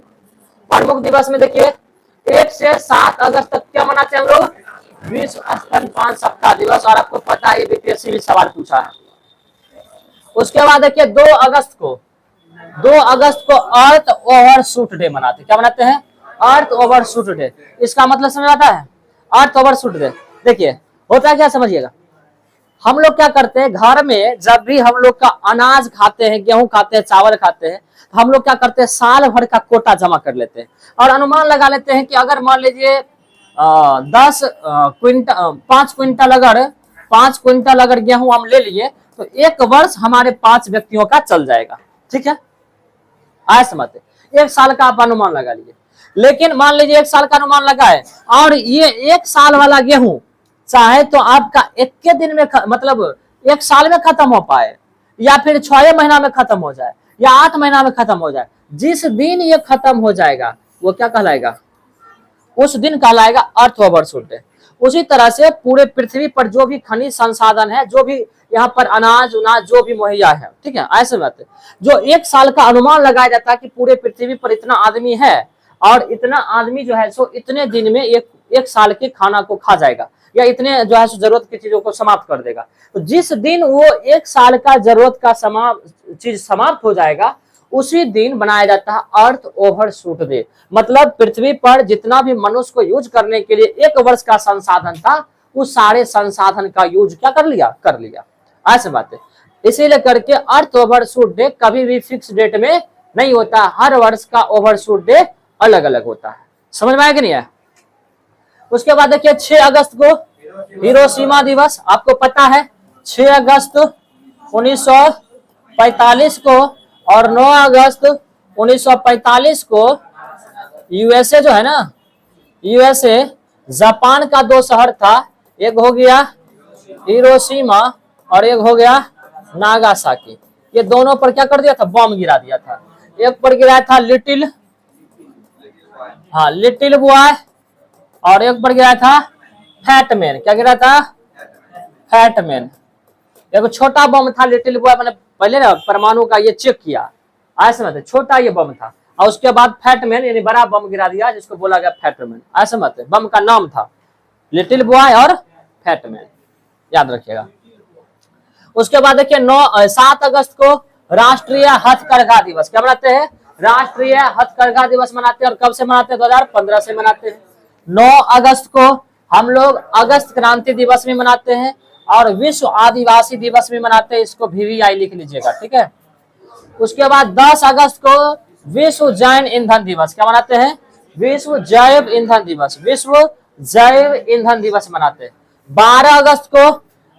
प्रमुख दिवस में देखिए 1 से 7 अगस्त तक क्या मनाते हैं हम लोग? विश्व स्तनपान सप्ताह दिवस। और आपको पता है बीपीएससी भी सवाल पूछा है। उसके बाद देखिए 2 अगस्त को अर्थ ओवरशूट डे मनाते हैं। क्या मनाते हैं? अर्थ ओवरशूट डे। इसका मतलब समझ आता है? अर्थ ओवरशूट डे। देखिए होता क्या, समझिएगा। हम लोग क्या करते हैं, घर में जब भी हम लोग का अनाज खाते हैं, गेहूं खाते हैं, चावल खाते हैं, तो हम लोग क्या करते हैं, साल भर का कोटा जमा कर लेते हैं और अनुमान लगा लेते हैं कि अगर मान लीजिए 5 क्विंटल अगर गेहूं हम ले लिए तो 1 वर्ष हमारे 5 व्यक्तियों का चल जाएगा, ठीक है। ऐसा मत है, 1 साल का आप अनुमान लगा लीजिए। लेकिन मान लीजिए 1 साल का अनुमान लगाए और ये 1 साल वाला गेहूं चाहे तो आपका एक के दिन में मतलब एक साल में खत्म हो पाए, या फिर 6 महीना में खत्म हो जाए, या 8 महीना में खत्म हो जाए, जिस दिन ये खत्म हो जाएगा वो क्या कहलाएगा, उस दिन कहलाएगा अर्थ ओवरशूट डे। उसी तरह से पूरे पृथ्वी पर जो भी खनिज संसाधन है, जो भी यहाँ पर अनाज उनाज जो भी मुहैया है, ठीक है, ऐसे बात है, जो एक साल का अनुमान लगाया जाता है कि पूरे पृथ्वी पर इतना आदमी है और इतना आदमी जो है सो इतने दिन में एक साल के खाना को खा जाएगा, या इतने जो है सो जरूरत की चीजों को समाप्त कर देगा। तो जिस दिन वो एक साल का जरूरत का चीज समाप्त हो जाएगा, उसी दिन बनाया जाता है अर्थ ओवरशूट डे। मतलब पृथ्वी पर जितना भी मनुष्य को यूज करने के लिए 1 वर्ष का संसाधन था, उस सारे संसाधन का यूज क्या कर लिया। ऐसे बात है। इसीलिए करके अर्थ ओवरशूट डे कभी भी फिक्स डेट में नहीं होता, हर वर्ष का ओवरशूट डे अलग अलग होता है। समझ में आया कि नहीं है? उसके बाद देखिए 6 अगस्त को हिरोशिमा दिवस, आपको पता है 6 अगस्त 1945 को और 9 अगस्त 1945 को यूएसए जो है ना, यूएसए जापान का 2 शहर था, एक हो गया हिरोशिमा और एक हो गया नागासाकी। ये दोनों पर क्या कर दिया था, बम गिरा दिया था। एक पर गिराया था लिटिल बॉय, और एक पर गिराया था फैट मैन। क्या गिरा था, फैट मैन। एक छोटा बम था लिटिल बॉय, मैंने पहले ना परमाणु का ये चेक किया, ऐसे मत, छोटा ये बम था, और उसके बाद फैट मैन यानी बड़ा बम गिरा दिया जिसको बोला गया फैट मैन। ऐसे मत, बम का नाम था लिटिल बॉय और फैट मैन, याद रखिएगा। उसके बाद देखिए 7 अगस्त को राष्ट्रीय हथकरघा दिवस। क्या मनाते हैं, राष्ट्रीय हथकरघा दिवस मनाते हैं। और कब से मनाते हैं, 2015 से मनाते हैं। 9 अगस्त को हम लोग अगस्त क्रांति दिवस भी मनाते हैं और विश्व आदिवासी दिवस भी मनाते हैं। इसको VVI लिख लीजिएगा, ठीक है। उसके बाद 10 अगस्त को विश्व जैव ईंधन दिवस। क्या मनाते हैं, विश्व जैव ईंधन दिवस, विश्व जैव ईंधन दिवस मनाते हैं। 12 अगस्त को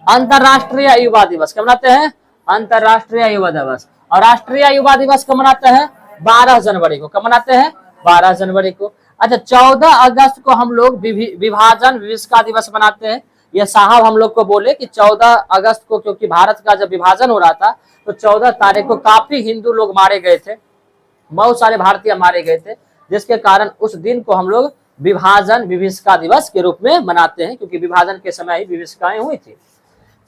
अंतरराष्ट्रीय युवा दिवस। क्या मनाते हैं, अंतरराष्ट्रीय युवा दिवस। और राष्ट्रीय युवा दिवस को मनाते हैं 12 जनवरी को। कब मनाते हैं, 12 जनवरी को। अच्छा, 14 अगस्त को हम लोग विभाजन विविष्का दिवस मनाते हैं। ये साहब हम लोग को बोले कि 14 अगस्त को, क्योंकि भारत का जब विभाजन हो रहा था तो 14 तारीख को काफी हिंदू लोग मारे गए थे, बहुत सारे भारतीय मारे गए थे, जिसके कारण उस दिन को हम लोग विभाजन विविष्का दिवस के रूप में मनाते हैं, क्योंकि विभाजन के समय ही विविष्काएं हुई थी।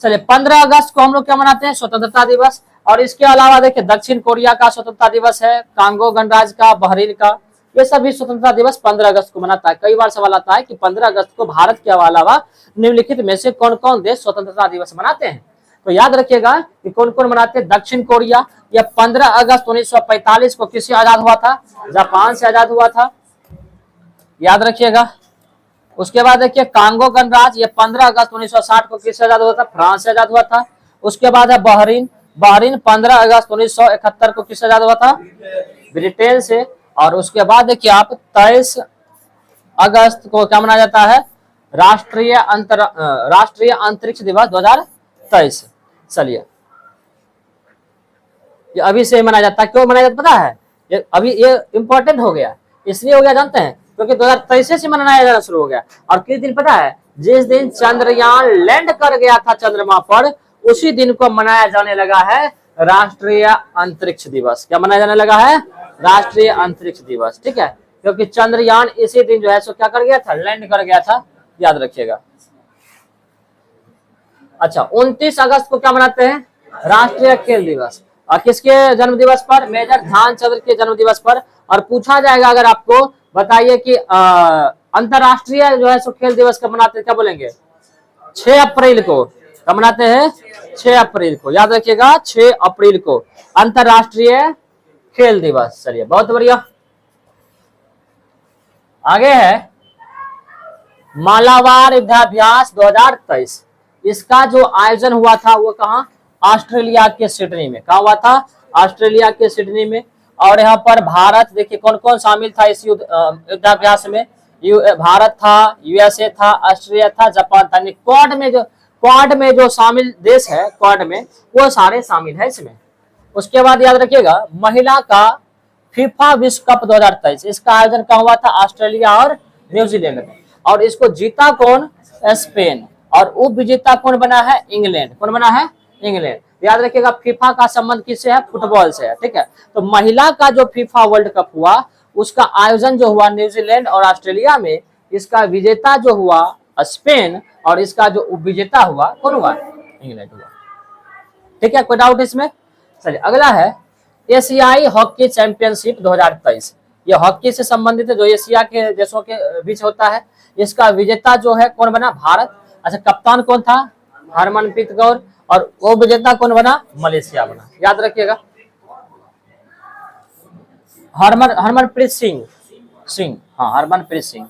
चलिए 15 अगस्त को हम लोग क्या मनाते हैं, स्वतंत्रता दिवस। और इसके अलावा देखिए दक्षिण कोरिया का स्वतंत्रता दिवस है, कांगो गणराज्य का, बहरीन का, ये सभी स्वतंत्रता दिवस 15 अगस्त को मनाता है। कई बार सवाल आता है कि 15 अगस्त को भारत के अलावा निम्नलिखित में से कौन कौन देश स्वतंत्रता दिवस मनाते हैं। तो याद रखिएगा कि कौन कौन मनाते हैं। दक्षिण कोरिया, यह 15 अगस्त 1945 को किससे आजाद हुआ था, जापान से आजाद हुआ था, याद रखिएगा। उसके बाद देखिए कांगो गणराज्य, ये 15 अगस्त 1960 को किससे आजाद हुआ था, फ्रांस से आजाद हुआ था। उसके बाद है बहरीन, बहरीन 15 अगस्त 1971 को किससे आजाद हुआ था, ब्रिटेन से। और उसके बाद देखिए आप 23 अगस्त को क्या मनाया जाता है, राष्ट्रीय अंतरिक्ष दिवस 2023। चलिए ये अभी से मनाया जाता है। क्यों मनाया जाता पता है, ये अभी ये इंपॉर्टेंट हो गया, इसलिए हो गया जानते हैं, क्योंकि 2023 से मनाया जाना शुरू हो गया। और किस दिन पता है, जिस दिन चंद्रयान लैंड कर गया था चंद्रमा पर, उसी दिन को मनाया जाने लगा है राष्ट्रीय अंतरिक्ष दिवस। क्या मनाया जाने लगा है, राष्ट्रीय अंतरिक्ष दिवस, ठीक है, क्योंकि चंद्रयान इसी दिन जो है सो क्या कर गया था, लैंड कर गया था, याद रखिएगा। अच्छा 29 अगस्त को क्या मनाते हैं, राष्ट्रीय खेल दिवस। और किसके जन्म दिवस पर, मेजर ध्यानचंद के जन्म दिवस पर। और पूछा जाएगा अगर आपको, बताइए कि अंतरराष्ट्रीय जो है सो खेल दिवस कब मनाते हैं, क्या बोलेंगे, 6 अप्रैल को। कब मनाते हैं, 6 अप्रैल को, याद रखिएगा 6 अप्रैल को अंतरराष्ट्रीय खेल दिवस। चलिए बहुत बढ़िया। आगे है मालाबार युद्धाभ्यास 2023। इसका जो आयोजन हुआ था वो कहा, ऑस्ट्रेलिया के सिडनी में। कहा हुआ था, ऑस्ट्रेलिया के सिडनी में। और यहाँ पर भारत देखिए कौन कौन शामिल था इस युद्धाभ्यास में, भारत था, यूएसए था, ऑस्ट्रेलिया था, जापान था। क्वाड में जो शामिल देश है, क्वाड में वो सारे शामिल है इसमें। उसके बाद याद रखिएगा महिला का फीफा विश्व कप 2023, इसका आयोजन कहाँ हुआ था, ऑस्ट्रेलिया और न्यूजीलैंड में। और इसको जीता कौन, स्पेन। और उप विजेता कौन बना है? इंग्लैंड। कौन बना है? इंग्लैंड। याद रखिएगा फीफा का संबंध किससे है? फुटबॉल से है, ठीक है। तो महिला का जो फीफा वर्ल्ड कप हुआ उसका आयोजन जो हुआ न्यूजीलैंड और ऑस्ट्रेलिया में, इसका विजेता जो हुआ स्पेन और इसका जो उप विजेता हुआ कौन हुआ? इंग्लैंड हुआ, ठीक है। कोई डाउट इसमें? चलिए अगला है एशियाई हॉकी चैंपियनशिप 2023। ये हॉकी से संबंधित है जो एशिया के देशों के बीच होता है। इसका विजेता जो है कौन बना? भारत। अच्छा, कप्तान कौन था? हरमनप्रीत कौर। और वो विजेता कौन बना? मलेशिया बना। याद रखिएगा हरमनप्रीत सिंह, हाँ हरमनप्रीत सिंह।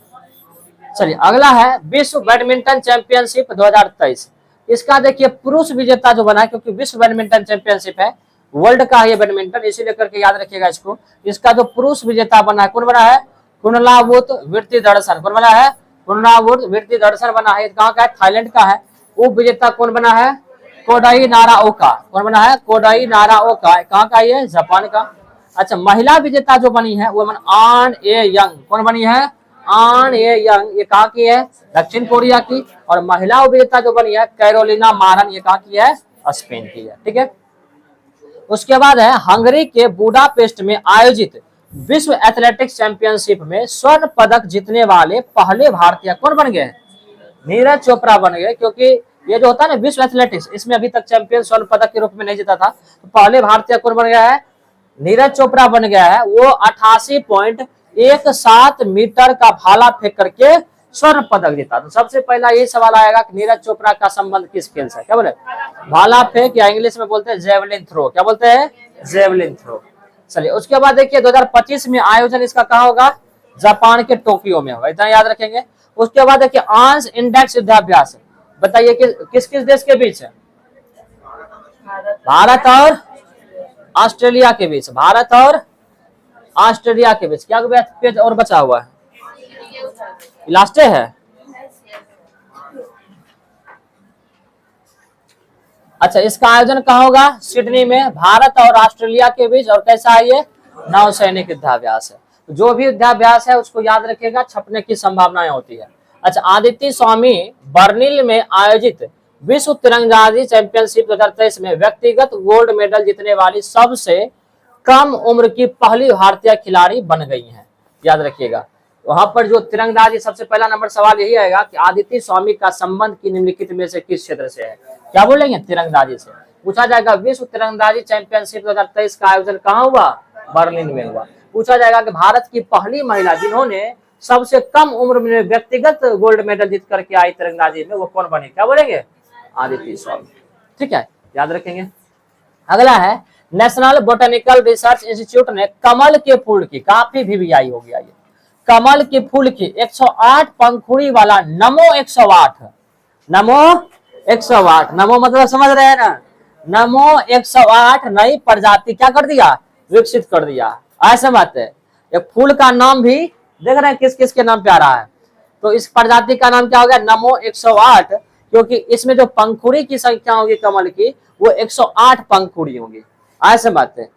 चलिए अगला है विश्व बैडमिंटन चैंपियनशिप 2023। इसका देखिए पुरुष विजेता जो बना, क्योंकि विश्व बैडमिंटन चैंपियनशिप है, वर्ल्ड का ये बैडमिंटन, इसीलिए करके याद रखिएगा इसको। इसका जो पुरुष विजेता बना है कौन बना है? कुनलावुत विरतिदर्शन। कौन बना है? कुनलावुत विरतिदर्शन बना है। कहाँ का है? थाईलैंड का है। उप विजेता कौन बना है? Kodai Naraoka. कौन बना है? Kodai Naraoka. कहाँ का? ये जापान का। अच्छा, महिला विजेता जो बनी है वो आन ए यंग। कौन बनी है? आन ए यंग। ये कहाँ की है? दक्षिण कोरिया की। और महिला विजेता जो बनी है कैरोलिना मारन। ये कहाँ की है? स्पेन की है, ठीक है। उसके बाद है हंगरी के बुडापेस्ट में आयोजित विश्व एथलेटिक्स चैंपियनशिप में स्वर्ण पदक जीतने वाले पहले भारतीय कौन बन गए? नीरज चोपड़ा बन गए। क्योंकि ये जो होता है ना विश्व एथलेटिक्स, इसमें अभी तक चैंपियन स्वर्ण पदक के रूप में नहीं जीता था, तो पहले भारतीय कौन बन गया है? नीरज चोपड़ा बन गया है। वो 88.17 मीटर का भाला फेंक करके स्वर्ण पदक जीता। तो सबसे पहला यही सवाल आएगा कि नीरज चोपड़ा का संबंध किस खेल से? क्या बोले? भाला फेंक, या इंग्लिश में बोलते हैं जेवलिन थ्रो। क्या बोलते हैं? Javelin throw. चलिए उसके बाद देखिए 2025 में आयोजन इसका कहाँ होगा? जापान के टोक्यो में होगा, इतना याद रखेंगे। उसके बाद देखिए आंस इंडेक्स युद्धाभ्यास, बताइए किस किस देश के बीच है? भारत और ऑस्ट्रेलिया के बीच। भारत और ऑस्ट्रेलिया के बीच। क्या पेज और बचा हुआ है? लास्ट है। अच्छा, इसका आयोजन कहाँ होगा? सिडनी में। भारत और ऑस्ट्रेलिया के बीच। और कैसा है ये? नौसैनिक युद्धाभ्यास है। जो भी युद्धाभ्यास है उसको याद रखिएगा, छपने की संभावनाएं होती है। अच्छा, आदित्य स्वामी बर्लिन में आयोजित विश्व तीरंदाजी चैंपियनशिप 2023 में व्यक्तिगत गोल्ड मेडल जीतने वाली सबसे कम उम्र की पहली भारतीय खिलाड़ी बन गई हैं। याद रखिएगा वहां पर जो तीरंदाजी, सबसे पहला नंबर सवाल यही आएगा कि आदित्य स्वामी का संबंध की निम्नलिखित में से किस क्षेत्र से है? क्या बोलेंगे? तीरंदाजी से पूछा जाएगा। विश्व तीरंदाजी चैंपियनशिप 2023 का आयोजन कहाँ हुआ? बर्लिन में हुआ। पूछा जाएगा कि भारत की पहली महिला जिन्होंने सबसे कम उम्र में व्यक्तिगत गोल्ड मेडल जीत करके आई तीरंदाजी में, वो कौन बनी? क्या बोलेंगे? आदित्य स्वामी, ठीक है, याद रखेंगे। अगला है नेशनल बोटेनिकल रिसर्च इंस्टीट्यूट ने कमल के फूल की, काफी VVI हो गया ये, कमल के फूल की 108 पंखुड़ी वाला नमो 108, नमो 108, नमो मतलब समझ रहे हैं ना? नमो 108 नई प्रजाति क्या कर दिया? विकसित कर दिया। ऐसा बात है। एक फूल का नाम भी देख रहे हैं किस किस के नाम पे आ रहा है। तो इस प्रजाति का नाम क्या हो गया? नमो 108, क्योंकि इसमें जो पंखुड़ी की संख्या होगी कमल की वो 108 पंखुड़ी होगी। ऐसे बात है।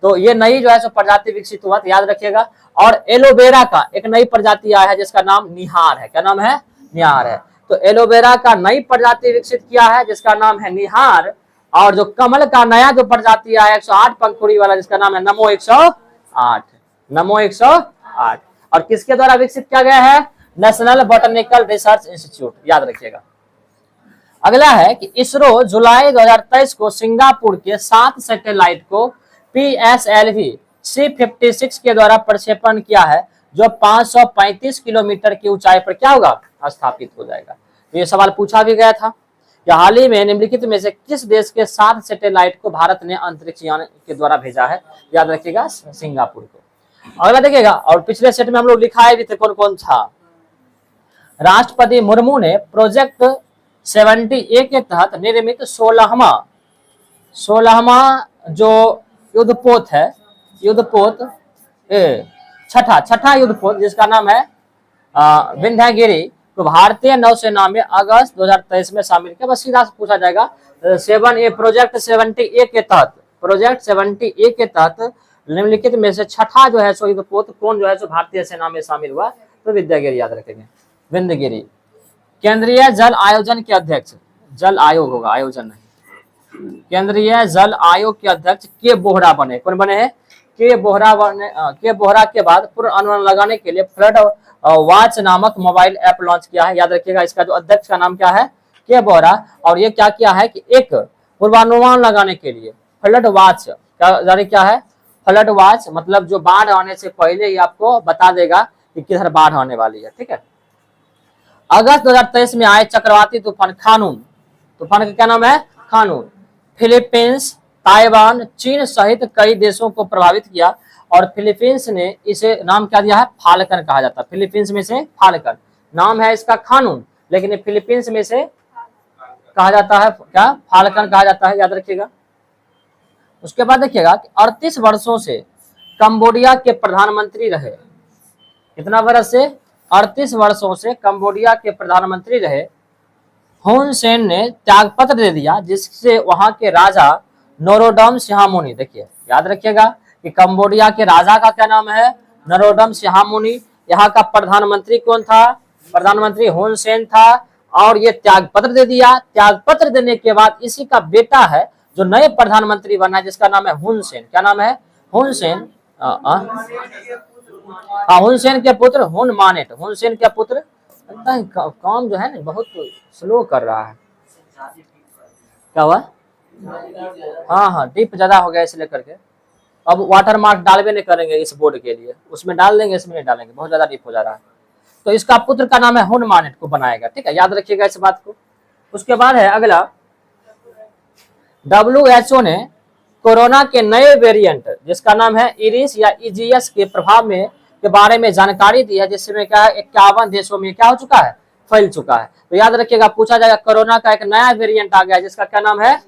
तो ये नई जो है सो प्रजाति विकसित हुआ, तो याद रखिएगा। और एलोवेरा का एक नई प्रजाति आया है जिसका नाम निहार है। क्या नाम है? निहार है। तो एलोवेरा का नई प्रजाति विकसित किया है जिसका नाम है निहार। और जो कमल का नया जो प्रजाति आया 108 पंखुड़ी वाला जिसका नाम है नमो 108, नमो 108। और किसके द्वारा विकसित किया गया है? नेशनल बोटेनिकल रिसर्च इंस्टीट्यूट, याद रखिएगा। अगला है कि इसरो जुलाई 2023 को सिंगापुर के 7 सैटेलाइट को PSLV C56 के द्वारा प्रक्षेपण किया है, जो 535 किलोमीटर की ऊंचाई पर क्या होगा? स्थापित हो जाएगा। तो ये सवाल पूछा भी गया था कि हाल ही में निम्नलिखित में से किस देश के 7 सैटेलाइट को भारत ने अंतरिक्ष यान के द्वारा भेजा है? याद रखिएगा, सिंगापुर को। अगला देखिएगा, और पिछले सेट में हम लोग लिखाए भी थे कौन कौन था। राष्ट्रपति मुर्मू ने प्रोजेक्ट 70A के तहत निर्मित 16वां जो युद्धपोत है, युद्धपोत छठा युद्धपोत जिसका नाम है विंध्यागिरी, तो भारतीय नौसेना में अगस्त 2023 में शामिल किया। बस सीधा पूछा जाएगा प्रोजेक्ट 70A के तहत, प्रोजेक्ट 70A के तहत निम्नलिखित में से छठा जो है सो युद्धपोत कौन जो है सो भारतीय सेना में शामिल हुआ? तो विंध्यागिरी, याद रखेंगे, विंध्यगिरी। केंद्रीय जल आयोजन के अध्यक्ष, जल आयोग होगा, आयोजन नहीं, केंद्रीय जल आयोग के अध्यक्ष के बोहरा बने। कौन बने हैं? के बोहरा बने। के बोहरा के बाद पूर्ण अनुमान लगाने के लिए फ्लड वॉच नामक मोबाइल ऐप लॉन्च किया है। याद रखिएगा, इसका जो अध्यक्ष का नाम क्या है? के बोहरा। और ये क्या किया है कि एक पूर्वानुमान लगाने के लिए फ्लड वॉच क्या जारी किया है? फ्लड वॉच मतलब जो बाढ़ आने से पहले ही आपको बता देगा कि किधर बाढ़ आने वाली है। ठीक है। अगस्त 2023 में आए चक्रवाती तूफान खानून, तूफान का क्या नाम है? खानून, फिलीपींस, ताइवान, चीन सहित कई देशों को प्रभावित किया। और फिलीपींस ने इसे नाम क्या दिया है? फाल्कन कहा जाता है। फिलीपींस में से फाल्कन नाम है इसका खानून, लेकिन फिलीपींस में से कहा जाता है क्या? फाल्कन कहा जाता है। याद रखिएगा। उसके बाद देखिएगा कि 38 वर्षों से कंबोडिया के प्रधानमंत्री रहे। कितना वर्ष से? 38 वर्षों से कंबोडिया के प्रधानमंत्री रहे हुन सेन ने त्यागपत्र दे दिया, जिससे वहां के राजा नोरोडम सिहामुनी, देखिए याद रखिएगा कि कंबोडिया के राजा का क्या नाम है? नरोडम सिहामुनी। यहाँ का प्रधानमंत्री कौन था? प्रधानमंत्री हुन सेन था। और ये त्यागपत्र दे दिया। त्यागपत्र देने के बाद इसी का बेटा है जो नए प्रधानमंत्री बना है, जिसका नाम है हुन सेन। क्या नाम है? हुन सेन। हुन सेन के पुत्र हुन मानेट। हुन सेन के पुत्र। काम जो है ना बहुत स्लो कर रहा है। क्या हुआ? हाँ, डीप ज्यादा हो गया इसलिए करके। अब वाटर मार्क डालवे नहीं करेंगे इस बोर्ड के लिए, उसमें डाल देंगे, इसमें नहीं डालेंगे, बहुत ज्यादा डीप हो जा रहा है। तो इसका पुत्र का नाम है हुन मानेट को बनाएगा। ठीक है, याद रखिएगा इस बात को। उसके बाद है अगला, WHO ने कोरोना के नए वेरिएंट जिसका नाम है इरिस या इजियस के प्रभाव में के बारे में जानकारी दी है, जिसमें क्या है 51 देशों में क्या हो चुका है? फैल चुका है। तो याद रखिएगा, पूछा जाएगा कोरोना का एक नया वेरिएंट आ गया जिसका क्या नाम है?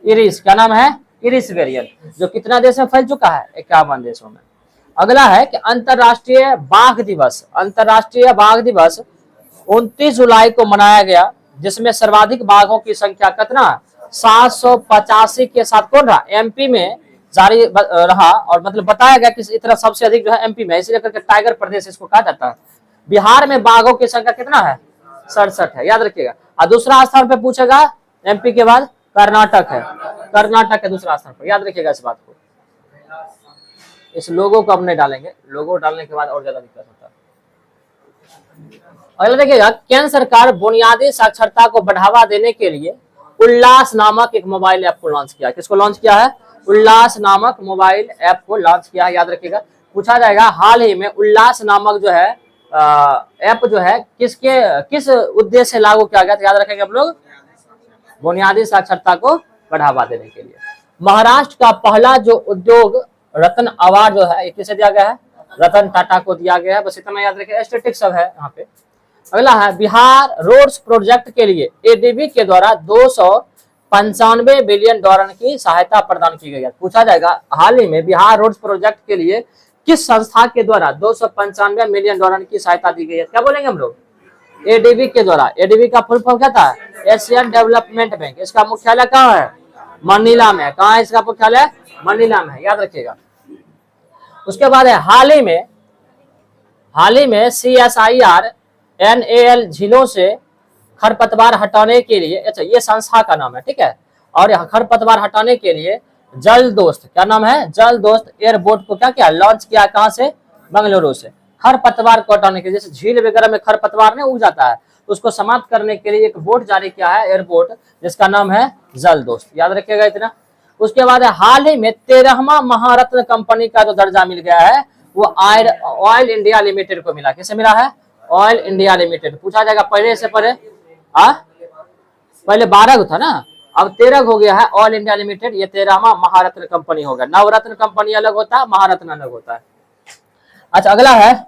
इरिस। क्या नाम है? इरिस वेरिएंट, जो कितना देश में फैल चुका है? 51 देशों में। अगला है कि अंतरराष्ट्रीय बाघ दिवस। अंतरराष्ट्रीय बाघ दिवस 29 जुलाई को मनाया गया, जिसमें सर्वाधिक बाघों की संख्या कितना? 785 के साथ कौन रहा? MP में जारी रहा। और मतलब बताया गया कि इस तरह सबसे अधिक जो है MP में, इसलिए करके टाइगर प्रदेश इसको कहा जाता है। बिहार में बाघों की संख्या कितना है? 67 है। याद रखिएगा। और दूसरा स्थान पे पूछेगा MP के बाद कर्नाटक है। कर्नाटक है दूसरा स्थान पर। याद रखिएगा इस बात को। इस लोगों को अब नहीं डालेंगे, लोगो डालने के बाद और ज्यादा दिक्कत होता है। अगला देखिएगा, केंद्र सरकार बुनियादी साक्षरता को बढ़ावा देने के लिए उल्लास नामक एक मोबाइल ऐप को लॉन्च किया। किसको लॉन्च किया है? उल्लास नामक मोबाइल ऐप को लॉन्च किया है। याद रखिएगा, पूछा जाएगा हाल ही में उल्लास नामक जो है ऐप जो है किस उद्देश्य से लागू किया गया? तो याद रखेंगे हम लोग, बुनियादी साक्षरता को बढ़ावा देने के लिए। महाराष्ट्र का पहला जो उद्योग रत्न अवार्ड जो है किसे दिया गया है? रतन टाटा को दिया गया है। बस इतना याद रखिए, एस्थेटिक सब है यहाँ पे। अगला है, बिहार रोड्स प्रोजेक्ट के लिए ADB के द्वारा 295 बिलियन डॉलर की सहायता प्रदान की गई है। पूछा जाएगा हाल ही में बिहार रोड्स प्रोजेक्ट के लिए किस संस्था के द्वारा 295 मिलियन डॉलर की सहायता दी गई है? क्या बोलेंगे हम लोग? ADB के द्वारा। ADB का फुल फॉर्म क्या था? Asian development bank. इसका मुख्यालय कहाँ है? मनीला में। कहाँ है इसका मुख्यालय? मनीला में। याद रखिएगा। उसके बाद है हाल ही में CSIR NAL झीलों से खरपतवार हटाने के लिए, अच्छा ये संस्था का नाम है, ठीक है। और यहाँ खरपतवार हटाने के लिए जल दोस्त, क्या नाम है? जल दोस्त एयरबोट को क्या किया? लॉन्च किया। कहाँ से? बेंगलुरु से। खरपतवार को हटाने के लिए, जैसे झील वगैरह में खरपतवार नहीं उग जाता है, उसको समाप्त करने के लिए एक बोट जारी किया है, एयरबोट, जिसका नाम है जल दोस्त। याद रखिएगा इतना। उसके बाद हाल ही में 13वां महारत्न कंपनी का जो दर्जा मिल गया है वो ऑयल इंडिया लिमिटेड को मिला। किसे मिला है? Oil India limited. पूछा जाएगा पहले से पहले 12 था ना, अब 13 हो गया है ऑयल इंडिया लिमिटेड। ये 13वां महारत्न कंपनी होगा। नवरत्न कंपनी अलग होता है, महारत्न अलग होता है। अच्छा अगला है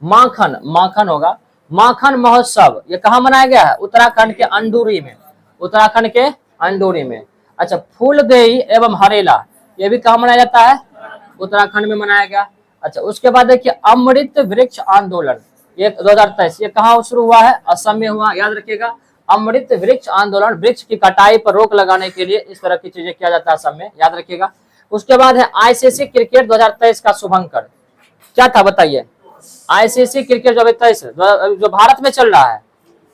माखन होगा। माखन महोत्सव ये कहाँ मनाया गया है? उत्तराखंड के अंडूरी में। उत्तराखंड के अंडूरी में। अच्छा फूलदेई एवं हरेला ये भी कहाँ मनाया जाता है? उत्तराखंड में मनाया गया। अच्छा उसके बाद देखिए अमृत वृक्ष आंदोलन ये 2023 ये कहाँ शुरू हुआ है? असम में हुआ। याद रखिएगा, अमृत वृक्ष आंदोलन, वृक्ष की कटाई पर रोक लगाने के लिए इस तरह की चीजें किया जाता है असम में। याद रखिएगा। उसके बाद है ICC क्रिकेट 2023 का शुभंकर क्या था बताइए? ICC क्रिकेट 2023 जो भारत में चल रहा है,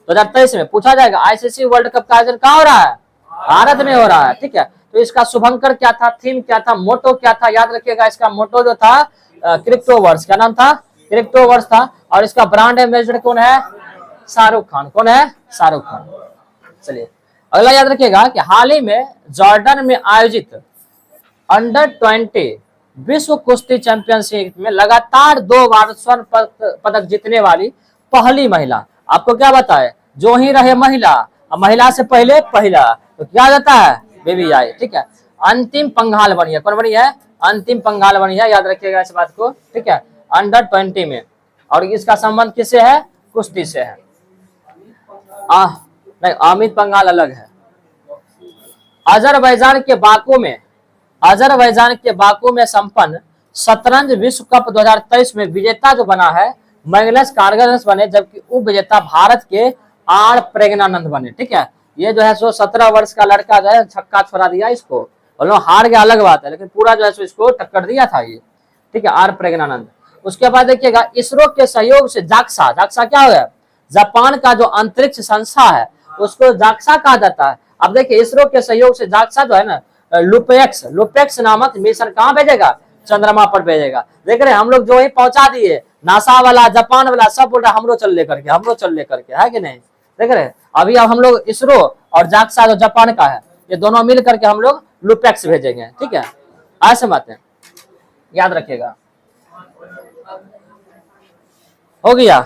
2023 में पूछा जाएगा आईसीसी वर्ल्ड कप का आयोजन कहाँ हो रहा है? भारत में हो रहा है। ठीक है, तो इसका शुभंकर क्या था, थीम क्या था, मोटो क्या था, याद रखिएगा। इसका मोटो जो था क्रिप्टोवर्स, क्या नाम था? क्रिप्टोवर्स था। और इसका ब्रांड एम्बेसडर कौन है? शाहरुख खान। कौन है? शाहरुख खान। चलिए अगला याद रखिएगा कि हाल ही में जॉर्डन में आयोजित अंडर-20 विश्व कुश्ती चैंपियनशिप में लगातार 2 बार स्वर्ण पदक जीतने वाली पहली महिला। आपको क्या बताए, जो ही रहे महिला, महिला से पहले पहला, तो क्या जाता है? BBI। ठीक है, अंतिम पंघाल बनी है। कौन बनी है? अंतिम पंघाल बनी है, याद रखिएगा इस बात को। ठीक है, अंडर-20 में। और इसका संबंध किससे है? कुश्ती से है। नहीं, अमित पंघाल अलग है। अजरबैजान के बाकू में संपन्न शतरंज विश्व कप 2023 में विजेता जो बना है मैग्नस कार्लसन बने, जबकि उप विजेता भारत के आर प्रज्ञानंद बने। ठीक है, ये जो है सो 17 वर्ष का लड़का जो है छक्का छोड़ा दिया इसको, और हार गया अलग बात है, लेकिन पूरा जो है सो इसको टक्कर दिया था ये। ठीक है, आर प्रज्ञानंद। उसके बाद देखिएगा इसरो के सहयोग से जाक्सा क्या हो गया? जापान का जो अंतरिक्ष संस्था है उसको जाक्सा कहा जाता है। अब देखिए इसरो के सहयोग से जाक्सा जो है ना लुपेक्स नामक मिशन कहाँ भेजेगा? चंद्रमा पर भेजेगा। देख रहे हैं हम लोग जो ही पहुंचा दिए, नासा वाला, जापान वाला सब बोल रहा है हमरो चल लेकर के, है कि नहीं? देख रहे हैं अभी अब हम लोग इसरो और जाक्सा जो जापान का है, ये दोनों मिल करके हम लोग लुपेक्स भेजेंगे। ठीक है, ऐसे बातें याद रखिएगा। हो गया।